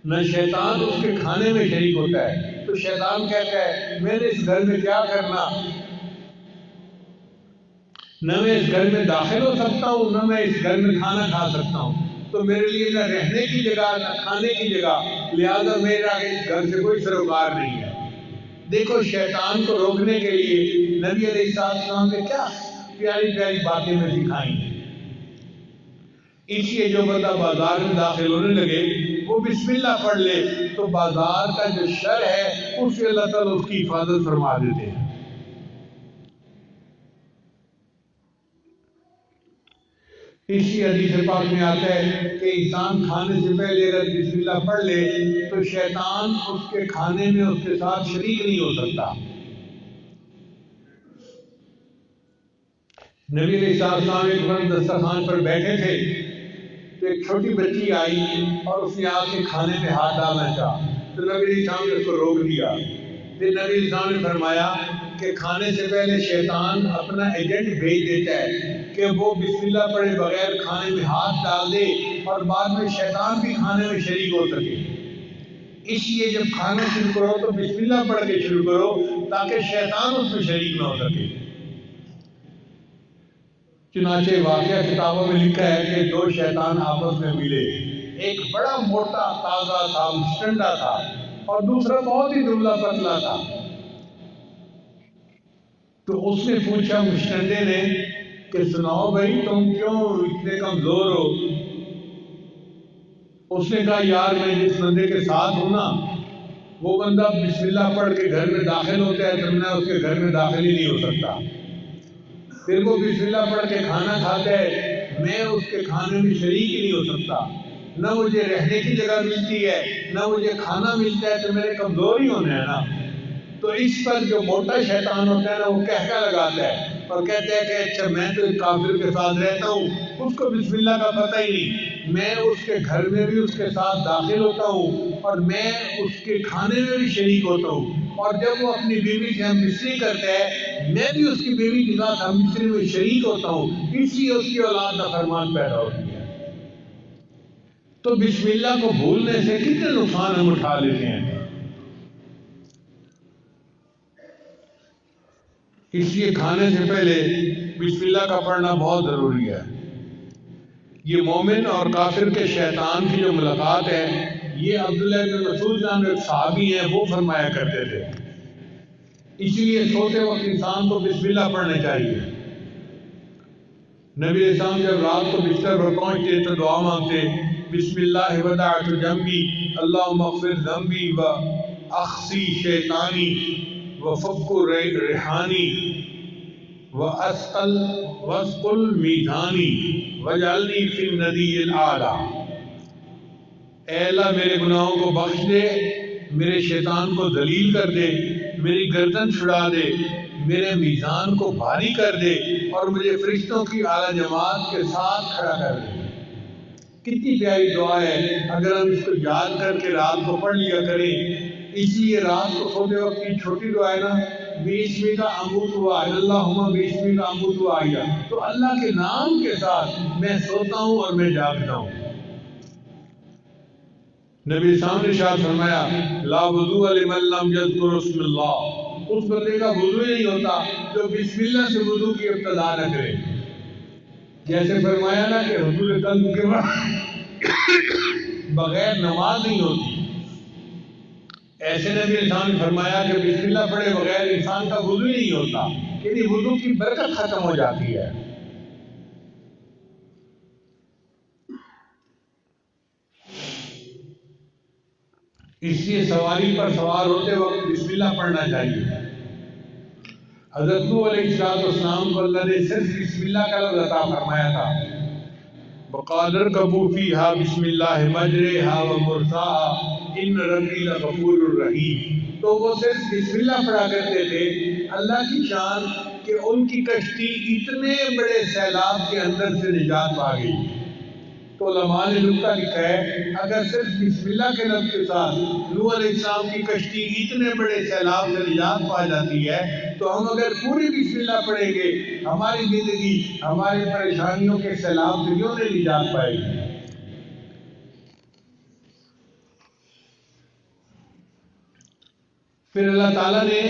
نہ شیطان اس کے کھانے میں شریک ہوتا ہے۔ تو شیطان کہتا ہے میں نے اس گھر میں کیا کرنا، نہ میں اس گھر میں داخل ہو سکتا ہوں، نہ میں اس گھر میں کھانا کھا سکتا ہوں، تو میرے لیے نہ رہنے کی جگہ نہ کھانے کی جگہ، لہذا میرا اس گھر سے کوئی سروکار نہیں ہے۔ دیکھو شیطان کو روکنے کے لیے نبی علیہ السلام نے کیا پیاری پیاری باتیں میں سکھائی ہیں۔ اس لیے جو بندہ بازار میں داخل ہونے لگے وہ بسم اللہ پڑھ لے تو بازار کا جو شر ہے اس سے اللہ تعالیٰ اس کی حفاظت فرما دیتے ہیں۔ اسی حدیث پاک میں آتا ہے کہ انسان کھانے سے پہلے اگر بسم اللہ پڑھ لے تو شیطان اس کے کھانے میں اس کے ساتھ شریک نہیں ہو سکتا۔ نبی علیہ السلام ایک بار دسترخوان پر بیٹھے تھے تو ایک چھوٹی بچی آئی اور اس نے آ کے کھانے میں ہاتھ ڈالنا چاہا تو نبی علیہ السلام نے اس کو روک دیا۔ پھر نبی علیہ السلام نے فرمایا کہ کھانے سے پہلے شیطان اپنا ایجنٹ بھیج دیتا ہے کہ وہ بسم اللہ پڑھے بغیر کھانے میں ہاتھ ڈال دے اور بعد میں شیطان بھی کھانے میں شریک ہو سکے۔ اس لیے جب کھانا شروع کرو تو بسم اللہ پڑھ کے شروع کرو تاکہ شیطان اس میں شریک نہ ہو سکے۔ چنانچہ واقعہ کتابوں میں لکھا ہے کہ دو شیطان آپس میں ملے، ایک بڑا موٹا تازہ تھا، مشٹنڈا تھا، اور دوسرا بہت ہی دبلا پتلا تھا۔ تو اس نے پوچھا مشٹنڈے نے کہ سناؤ بھائی تم کیوں اتنے کمزور ہو؟ اس نے کہا یار میں جس بندے کے ساتھ ہوں نا، وہ بندہ بسم اللہ پڑھ کے گھر میں داخل ہوتا ہے تو میں اس کے گھر میں داخل ہی نہیں ہو سکتا۔ پھر وہ بسم اللہ پڑھ کے کھانا کھاتا ہے، میں اس کے کھانے میں شریک ہی نہیں ہو سکتا۔ نہ مجھے رہنے کی جگہ ملتی ہے، نہ مجھے کھانا ملتا ہے، تو میرے کمزور ہی ہونا ہے نا۔ تو اس پر جو موٹا شیطان ہوتا ہے نا، وہ کہکا لگاتا ہے اور کہتا ہے کہ اچھا میں تو ایک کافر کے ساتھ رہتا ہوں، اس کو بسم اللہ کا پتہ ہی نہیں، میں اس کے گھر میں بھی اس کے ساتھ داخل ہوتا ہوں اور میں اس کے کھانے میں بھی شریک ہوتا ہوں، اور جب وہ اپنی بیوی سے ہم مصری کرتا ہے میں بھی اس کی بیوی کے ساتھ ہم مصری میں شریک ہوتا ہوں، اس لیے اس کی اولاد نافرمان پیدا ہوتی ہے۔ تو بسم اللہ کو بھولنے سے کتنے نقصان ہم اٹھا لیتے ہیں۔ اس لیے کھانے سے پہلے بسم اللہ کا پڑھنا بہت ضروری ہے۔ یہ مومن اور کافر کے شیطان کی جو ملاقات ہے، یہ عبداللہ بن مسعود نام ایک صحابی ہیں، وہ فرمایا کرتے تھے۔ اس لیے سوتے وقت انسان کو بسم اللہ پڑھنا چاہیے۔ نبی اسلام جب رات کو بستر پر پہنچتے تو دعا مانگتے، بسم اللہ وضعت جنبی اللہم اغفر ذنبی و اخسی شیطانی وفک ریحانی واسقل میزانی وجعلنی فی الندی الاعلیٰ۔ اے اللہ میرے گناہوں کو بخش دے، میرے شیطان کو ذلیل کر دے، میری گردن چھڑا دے، میرے میزان کو بھاری کر دے، اور مجھے فرشتوں کی اعلیٰ جماعت کے ساتھ کھڑا کر دے۔ کتنی پیاری دعا ہے، اگر ہم اس کو یاد کر کے رات کو پڑھ لیا کریں۔ اس لیے رات کو سوتے وقت کی چھوٹی دعا ہے نا، بِاسْمِکَ أَمُوتُ وَأَحْيَا، اللہم بِاسْمِکَ أَمُوتُ وَأَحْيَا، تو اللہ کے نام کے ساتھ میں سوتا ہوں اور میں جاگتا ہوں۔ نبی صاحب نے ارشاد فرمایا، لا وضوء لمن لم یذکر اسم اللہ، اس بندے کا وضو نہیں ہوتا جو بسم اللہ سے وضو کی ابتدا نہ کرے۔ جیسے فرمایا نا کہ حضور قلب کے بغیر نماز نہیں ہوتی، ایسے نبی انسان نے فرمایا کہ بسم اللہ پڑھے بغیر انسان کا وضو ہی نہیں ہوتا، یعنی وضو کی برکت ختم ہو جاتی ہے۔ اس لیے سواری پر سوار ہوتے وقت بسم اللہ پڑھنا چاہیے۔ حضرت نوح علیہ السلام کو اللہ نے صرف بسم اللہ کا لفظ عطا فرمایا تھا، وقال اركبوا فيها بسم الله مجريها ومرساها ان ربي لغفور رحيم، تو وہ صرف بسم اللہ پڑھا کرتے تھے۔ اللہ کی شان کہ ان کی کشتی اتنے بڑے سیلاب کے اندر سے نجات پا گئی۔ تو علماء نے نکتہ لکھا ہے، اگر صرف بسم اللہ کے لفظ کے ساتھ نوح علیہ السلام کی کشتی اتنے بڑے سیلاب سے نجات پا جاتی ہے، تو ہم اگر پوری بسم اللہ پڑھیں گے، ہماری زندگی ہماری پریشانیوں کے سیلاب سے کیوں نہیں نجات پائے گی۔ پھر اللہ تعالیٰ نے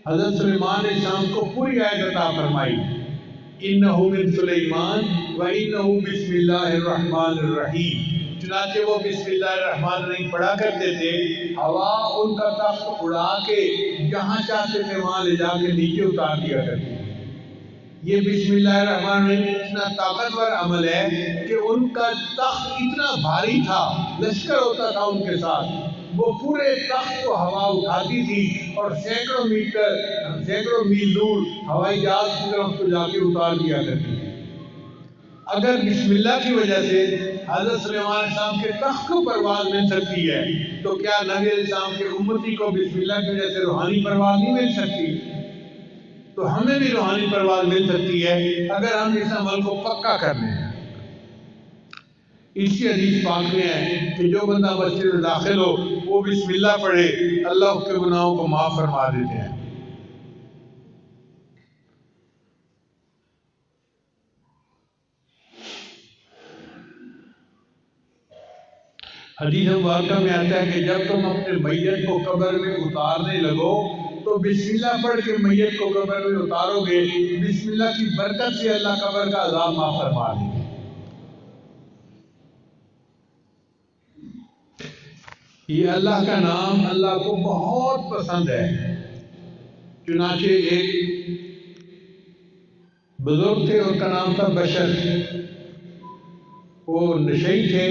حضرت سلیمان علیہ السلام کو پوری آیت عطا فرمائی، انہو من سلیمان و انہو بسم اللہ الرحمن الرحیم، چنانچہ وہ بسم اللہ الرحمن الرحیم پڑھا کرتے تھے، ہوا ان کا تخت اڑا کے جہاں چاہتے تھے وہاں لے جا کے نیچے اتار دیا کرتے تھے۔ یہ بسم اللہ الرحمن الرحیم اتنا طاقتور عمل ہے کہ ان کا تخت اتنا بھاری تھا، لشکر ہوتا تھا ان کے ساتھ، وہ پورے تخت کو ہوا اٹھاتی تھی اور سینکڑوں میل دور ہوائی جہاز کی طرف کو جا کے اتار دیا کرتی تھی۔ اگر بسم اللہ کی وجہ سے حضرت سلیمان علیہ السلام کے تخت کو پرواز مل سکتی ہے، تو کیا نبی علیہ السلام کے امتی کو بسم اللہ کی وجہ سے روحانی پرواز نہیں مل سکتی؟ تو ہمیں بھی روحانی پرواز مل سکتی ہے اگر ہم اس عمل کو پکا کر لیں۔ اسی حدیث پاک میں ہے کہ جو بندہ مسجد میں داخل ہو وہ بسم اللہ پڑھے، اللہ اس کے گناہوں کو معاف فرما دیتے ہیں۔ حدیث مبارکہ میں آتا ہے کہ جب تم اپنے میت کو قبر میں اتارنے لگو تو بسم اللہ پڑھ کے میت کو قبر میں اتارو گے، بسم اللہ کی برکت سے اللہ قبر کا عذاب معاف فرما دے گا۔ یہ اللہ کا نام اللہ کو بہت پسند ہے۔ چنانچہ ایک بزرگ تھے، ان کا نام تھا بشر، وہ نشئی تھے،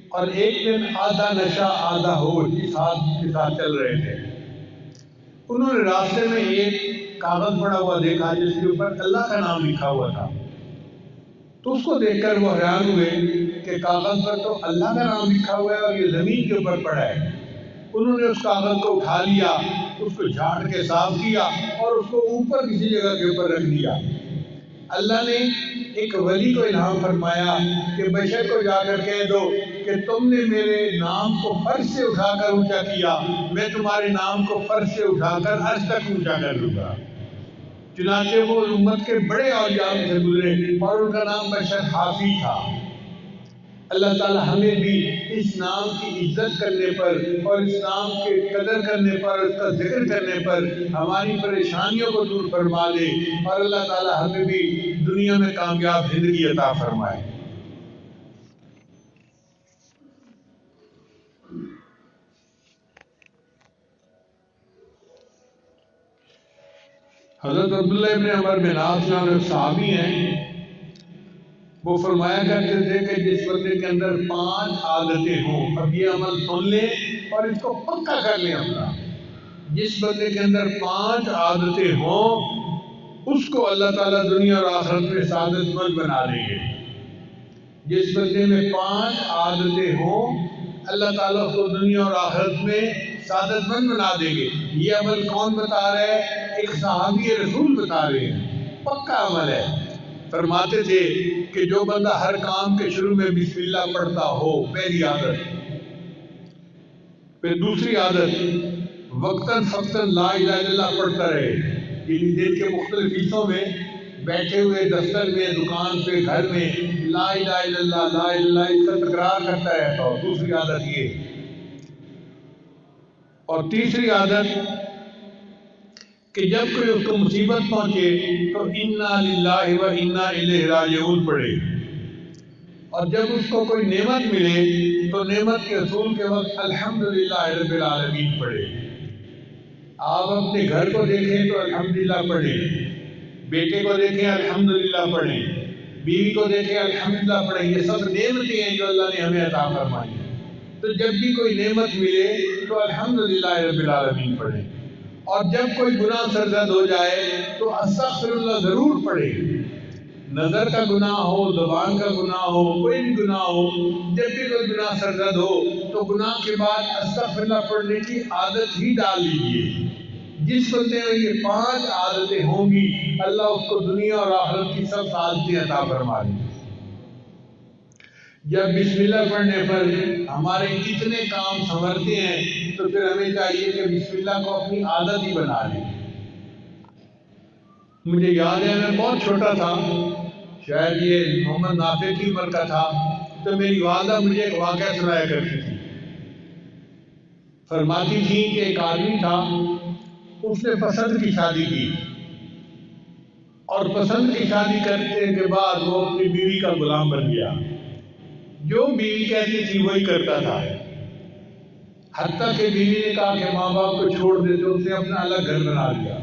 اور ایک دن آدھا نشہ آدھا ہوش اس حال کے ساتھ چل رہے تھے۔ انہوں نے راستے میں ایک کاغذ پڑا ہوا دیکھا جس کے اوپر اللہ کا نام لکھا ہوا تھا، تو اس کو دیکھ کر وہ حیران ہوئے کہ کاغذ پر تو اللہ کا نام لکھا ہوا ہے اور یہ زمین کے اوپر پڑا ہے۔ انہوں نے اس کاغذ کو اٹھا لیا، اس کو جھاڑ کے صاف کیا اور اس کو اوپر کسی جگہ کے اوپر رکھ دیا۔ اللہ نے ایک ولی کو الہام فرمایا کہ بشر کو جا کر کہہ دو کہ تم نے میرے نام کو فرش سے اٹھا کر اونچا کیا، میں تمہارے نام کو فرش سے اٹھا کر عرش تک اونچا کر دوں گا۔ چنانچہ وہ امت کے بڑے اولیاء سے گزرے اور ان کا نام بشر حافی تھا۔ اللہ تعالی ہمیں بھی اس نام کی عزت کرنے پر اور اس نام کے قدر کرنے پر، اس کا ذکر کرنے پر ہماری پریشانیوں کو دور فرما دے، اور اللہ تعالی ہمیں بھی دنیا میں کامیاب زندگی عطا فرمائے۔ حضرت عبداللہ ابن عمر بن عاص نام صحابی ہیں، وہ فرمایا کرتے تھے کہ جس بندے کے اندر 5 عادتیں ہوں، اب یہ عمل سن لیں اور اس کو پکا کر لیں اپنا، جس بندے کے اندر 5 عادتیں ہوں اس کو اللہ تعالیٰ دنیا اور آخرت میں سعادت مند بنا دیں گے۔ جس بندے میں 5 عادتیں ہوں اللہ تعالیٰ اس کو دنیا اور آخرت میں سعادت مند بنا دیں گے۔ یہ عمل کون بتا رہا ہے؟ ایک صحابی رسول بتا رہے ہیں، پکا عمل ہے۔ فرماتے تھے کہ جو بندہ ہر کام کے شروع میں بسم اللہ پڑھتا ہو، پہلی عادت۔ پھر دوسری عادت، وقتاً فقتاً لا الہ الا اللہ پڑھتا رہے، یعنی دن کے مختلف حصوں میں بیٹھے ہوئے دفتر میں، دکان پہ، گھر میں لا الہ الا اللہ لا الہ الا اللہ اس کا تکرار کرتا رہتا ہو، دوسری عادت یہ۔ اور تیسری عادت کہ جب کوئی اس کو مصیبت پہنچے تو انا للہ و انا الیہ راجعون پڑھے، اور جب اس کو کوئی نعمت ملے تو نعمت کے حصول کے وقت الحمدللہ رب العالمین پڑھے۔ آپ اپنے گھر کو دیکھیں تو الحمدللہ پڑھیں، بیٹے کو دیکھیں الحمدللہ پڑھیں، بیوی کو دیکھیں الحمدللہ پڑھیں، یہ سب نعمتیں ہیں جو اللہ نے ہمیں عطا فرمائی ہیں۔ تو جب بھی کوئی نعمت ملے تو الحمدللہ رب العالمین پڑھیں، اور جب کوئی گناہ سرزد ہو جائے تو استغفر اللہ ضرور پڑھے۔ نظر کا گناہ ہو، زبان کا گناہ ہو، کوئی بھی گناہ ہو، جب بھی کوئی گناہ سرزد ہو تو گناہ کے بعد استغفر اللہ پڑھنے کی عادت ہی ڈال لیجیے۔ جس بندے میں یہ 5 عادتیں ہوں گی اللہ اس کو دنیا اور آخرت کی سب سعادتیں عطا فرما دے۔ جب بسم اللہ پڑھنے پر ہمارے اتنے کام سنورتے ہیں تو پھر ہمیں چاہیے کہ بسم اللہ کو اپنی عادت ہی بنا لیں۔ مجھے یاد ہے میں بہت چھوٹا تھا، شاید یہ محمد نافع کی عمر کا تھا، تو میری والدہ مجھے ایک واقعہ سنایا کرتی تھی۔ فرماتی تھی کہ ایک آدمی تھا، اس نے پسند کی شادی کی، اور پسند کی شادی کرنے کے بعد وہ اپنی بیوی کا غلام بن گیا، جو بیوی کہتی تھی وہی کرتا تھا، حتیٰ کہ بیوی نے کہا کہ ماں باپ کو چھوڑ دے تو اس نے اپنا الگ گھر بنا لیا۔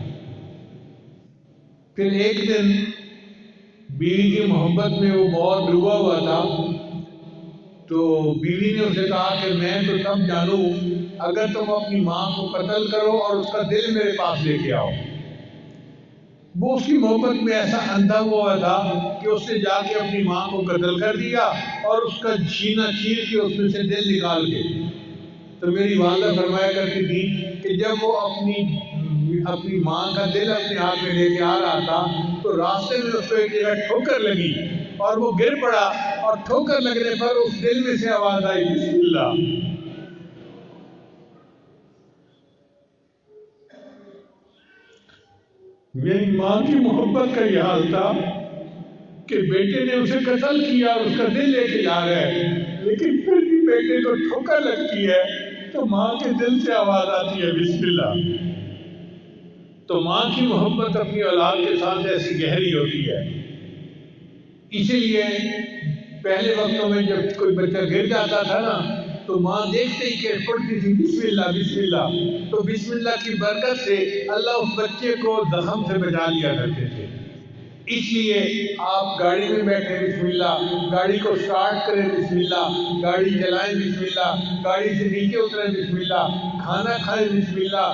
پھر ایک دن بیوی کی محبت میں وہ بہت ڈوبا ہوا تھا، تو بیوی نے اسے کہا کہ میں تو تب جانوں اگر تم اپنی ماں کو قتل کرو اور اس کا دل میرے پاس لے کے آؤ۔ وہ اس کی محبت میں ایسا اندھا ہوا تھا کہ اس نے جا کے اپنی ماں کو قتل کر دیا اور اس کا سینہ چیر کے اس میں سے دل نکال کے۔ تو میری والدہ فرمایا کرتی تھی کہ جب وہ اپنی ماں کا دل اپنے ہاتھ میں لے کے آ رہا تھا تو راستے میں اس کو ایک جگہ ٹھوکر لگی اور وہ گر پڑا، اور ٹھوکر لگنے پر اس دل میں سے آواز آئی بسم اللہ۔ میری ماں کی محبت کا یہ حال تھا کہ بیٹے نے اسے قتل کیا اور اس کا دل لے کے جا رہا ہے، لیکن پھر بھی بیٹے کو ٹھوکر لگتی ہے تو ماں کے دل سے آواز آتی ہے بسم اللہ۔ تو ماں کی محبت اپنی اولاد کے ساتھ ایسی گہری ہوتی ہے۔ اسی لیے پہلے وقتوں میں جب کوئی بچہ گر جاتا تھا نا تو ماں دیکھتے ہی کہ پڑھتی تھی بسم اللہ بسم اللہ، تو بسم اللہ کی برکت سے اللہ اس بچے کو زخم سے بچا لیا کرتے تھے۔ اس لیے آپ گاڑی میں بیٹھے بسم اللہ، گاڑی کو سٹارٹ کریں بسم اللہ، گاڑی چلائیں بسم اللہ، گاڑی سے نیچے اتریں بسم اللہ، کھانا کھائیں بسم اللہ،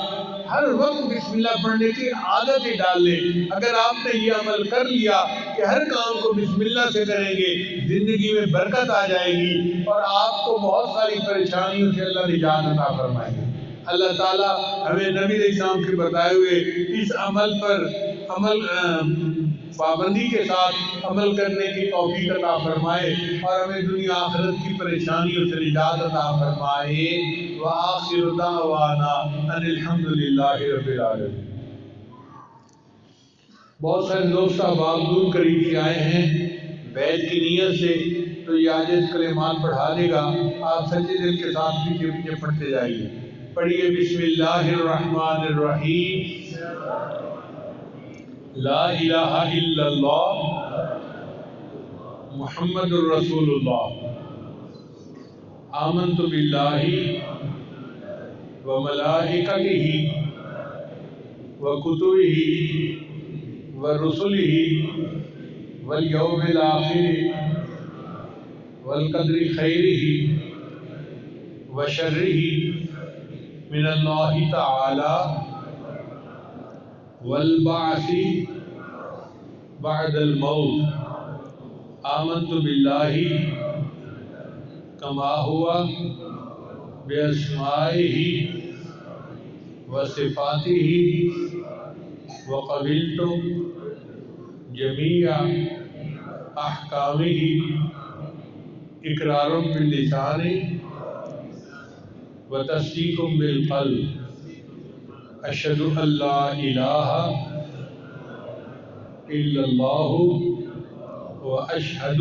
ہر وقت بسم اللہ پڑھنے کی عادت ہی ڈال لیں۔ اگر آپ نے یہ عمل کر لیا کہ ہر کام کو بسم اللہ سے کریں گے، زندگی میں برکت آ جائے گی اور آپ کو بہت ساری پریشانیوں سے اللہ نجات عطا فرمائے گا۔ اللہ تعالیٰ ہمیں نبی علیہ السلام کے بتائے ہوئے اس عمل پر پابندی کے ساتھ عمل کرنے کی توفیق عطا فرمائے اور ہمیں دنیا آخرت کی پریشانیوں سے نجات عطا فرمائے۔ وآخر دعوانا ان الحمد للہ رب العالمین۔ بہت سارے دوست احباب دور قریب سے آئے ہیں بیت کی نیت سے، تو یہ عاجز کلمات پڑھا دے گا، آپ سچے دل کے ساتھ پیچھے پیچھے پڑھتے جائیے۔ پڑھیے بسم اللہ الرحمن الرحیم، لا الہ الا اللہ محمد الرسول اللہ، آمنت باللہ وملائکتہ وکتبہ ورسلہ والیوم الآخر والقدر خیرہ وشرہ من اللہ تعالی والبعث بعد الموت، آمنت باللہ کما ہوا باسمائہ وصفاتہ وقبلت جمیع احکامہ اقرار باللسان وتصدیق بالقلب، اشہد ان لا الہ الا اللہ واشہد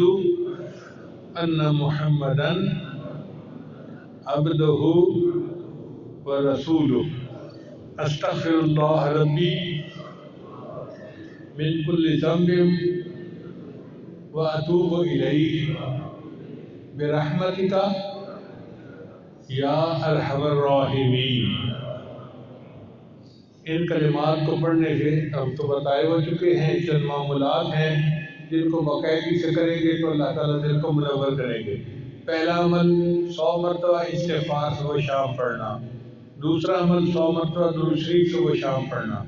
ان محمدا عبدہ ورسولہ، استغفر اللہ ربی من کل ذنب واتوب الیہ برحمتک یا ارحم الراحمین۔ ان کلمات کو پڑھنے سے ہم تو بتائے ہو چکے ہیں، چند معمولات ہیں جن کو باقاعدگی سے کریں گے تو اللہ تعالیٰ دل کو منور کریں گے۔ پہلا عمل 100 مرتبہ استغفار صبح شام پڑھنا، دوسرا عمل 100 مرتبہ درود شریف صبح شام پڑھنا،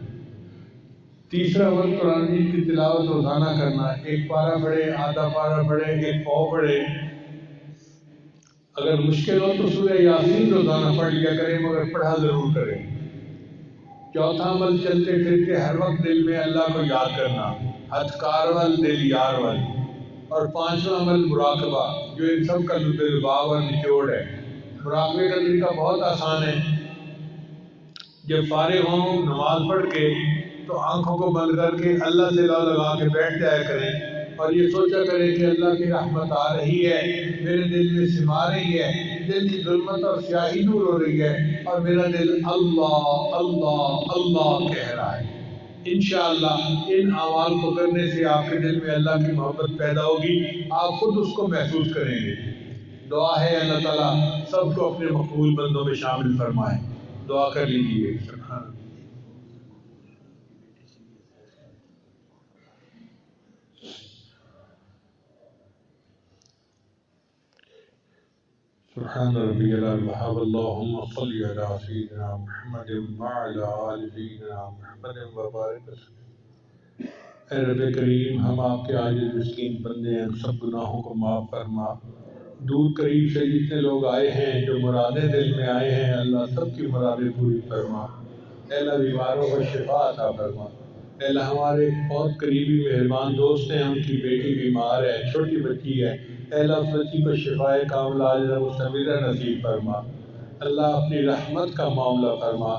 تیسرا عمل قرآن مجید کی تلاوت روزانہ کرنا، ایک پارہ پڑھے، آدھا پارہ پڑھے، ایک پاؤ پڑھے، اگر مشکل ہو تو سورہ یاسین روزانہ پڑھ لیا کریں مگر پڑھا ضرور کریں۔ چوتھا عمل چلتے پھرتے ہر وقت دل میں اللہ کو یاد کرنا، ہتھ کار ول دل یار ول۔ اور پانچواں عمل مراقبہ، جو ان سب کا لباب اور نچوڑ ہے۔ مراقبے کا طریقہ بہت آسان ہے، جب فارغ ہوں نماز پڑھ کے تو آنکھوں کو بند کر کے اللہ سے لا لگا کے بیٹھ جایا کریں اور یہ سوچا کریں کہ اللہ کی رحمت آ رہی ہے، میرے دل میں سما رہی ہے، دل کی ظلمت اور سیاہی دور ہو رہی ہے اور میرا دل اللہ اللہ اللہ کہہ رہا ہے۔ انشاءاللہ ان اعمال کو کرنے سے آپ کے دل میں اللہ کی محبت پیدا ہوگی، آپ خود اس کو محسوس کریں گے۔ دعا ہے اللہ تعالیٰ سب کو اپنے مقبول بندوں میں شامل فرمائے۔ دعا کر لیجیے۔ سبحان ربی العظیم، اللہم صلی علی سیدنا محمد وعلی آل سیدنا محمد وبارک وسلم۔ اے رب کریم، ہم آپ کے عاجز مسکین بندے ہیں، سب گناہوں کو معاف فرما۔ دور قریب سے جتنے لوگ آئے ہیں، جو مرادیں دل میں آئے ہیں، اللہ سب کی مرادیں پوری فرما۔ اے اللہ بیماروں کو شفا عطا فرما۔ اے اللہ ہمارے بہت قریبی مہربان دوست ہیں، ان کی بیٹی بیمار ہے، چھوٹی بچی ہے، اے اللہ اس بچی کو شفائے کاملہ عاجلہ مستمرہ نصیب فرما۔ اللہ اپنی رحمت کا معاملہ فرما۔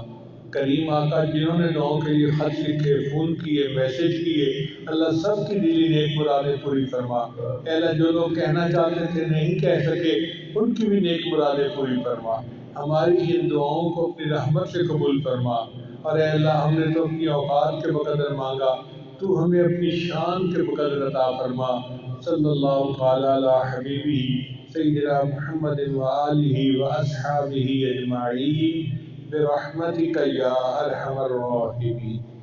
کریم آقا جنہوں نے دعاؤں کے لیے خط لکھے، فون کیے، میسج کیے، اللہ سب کی دلی نیک مرادیں پوری فرما۔ اے اللہ جو لوگ کہنا چاہتے تھے نہیں کہہ سکے، ان کی بھی نیک مرادیں پوری فرما۔ ہماری ان دعاؤں کو اپنی رحمت سے قبول فرما۔ اور اے اللہ ہم نے تو اپنی اوقات کے بقدر مانگا، تو ہمیں اپنی شان کے بقدر عطا فرما۔ صلی اللہ تعالی علی حبیبہ سیدنا محمد وآلہ وأصحابہ اجمعین برحمتک یا ارحم الراحمین۔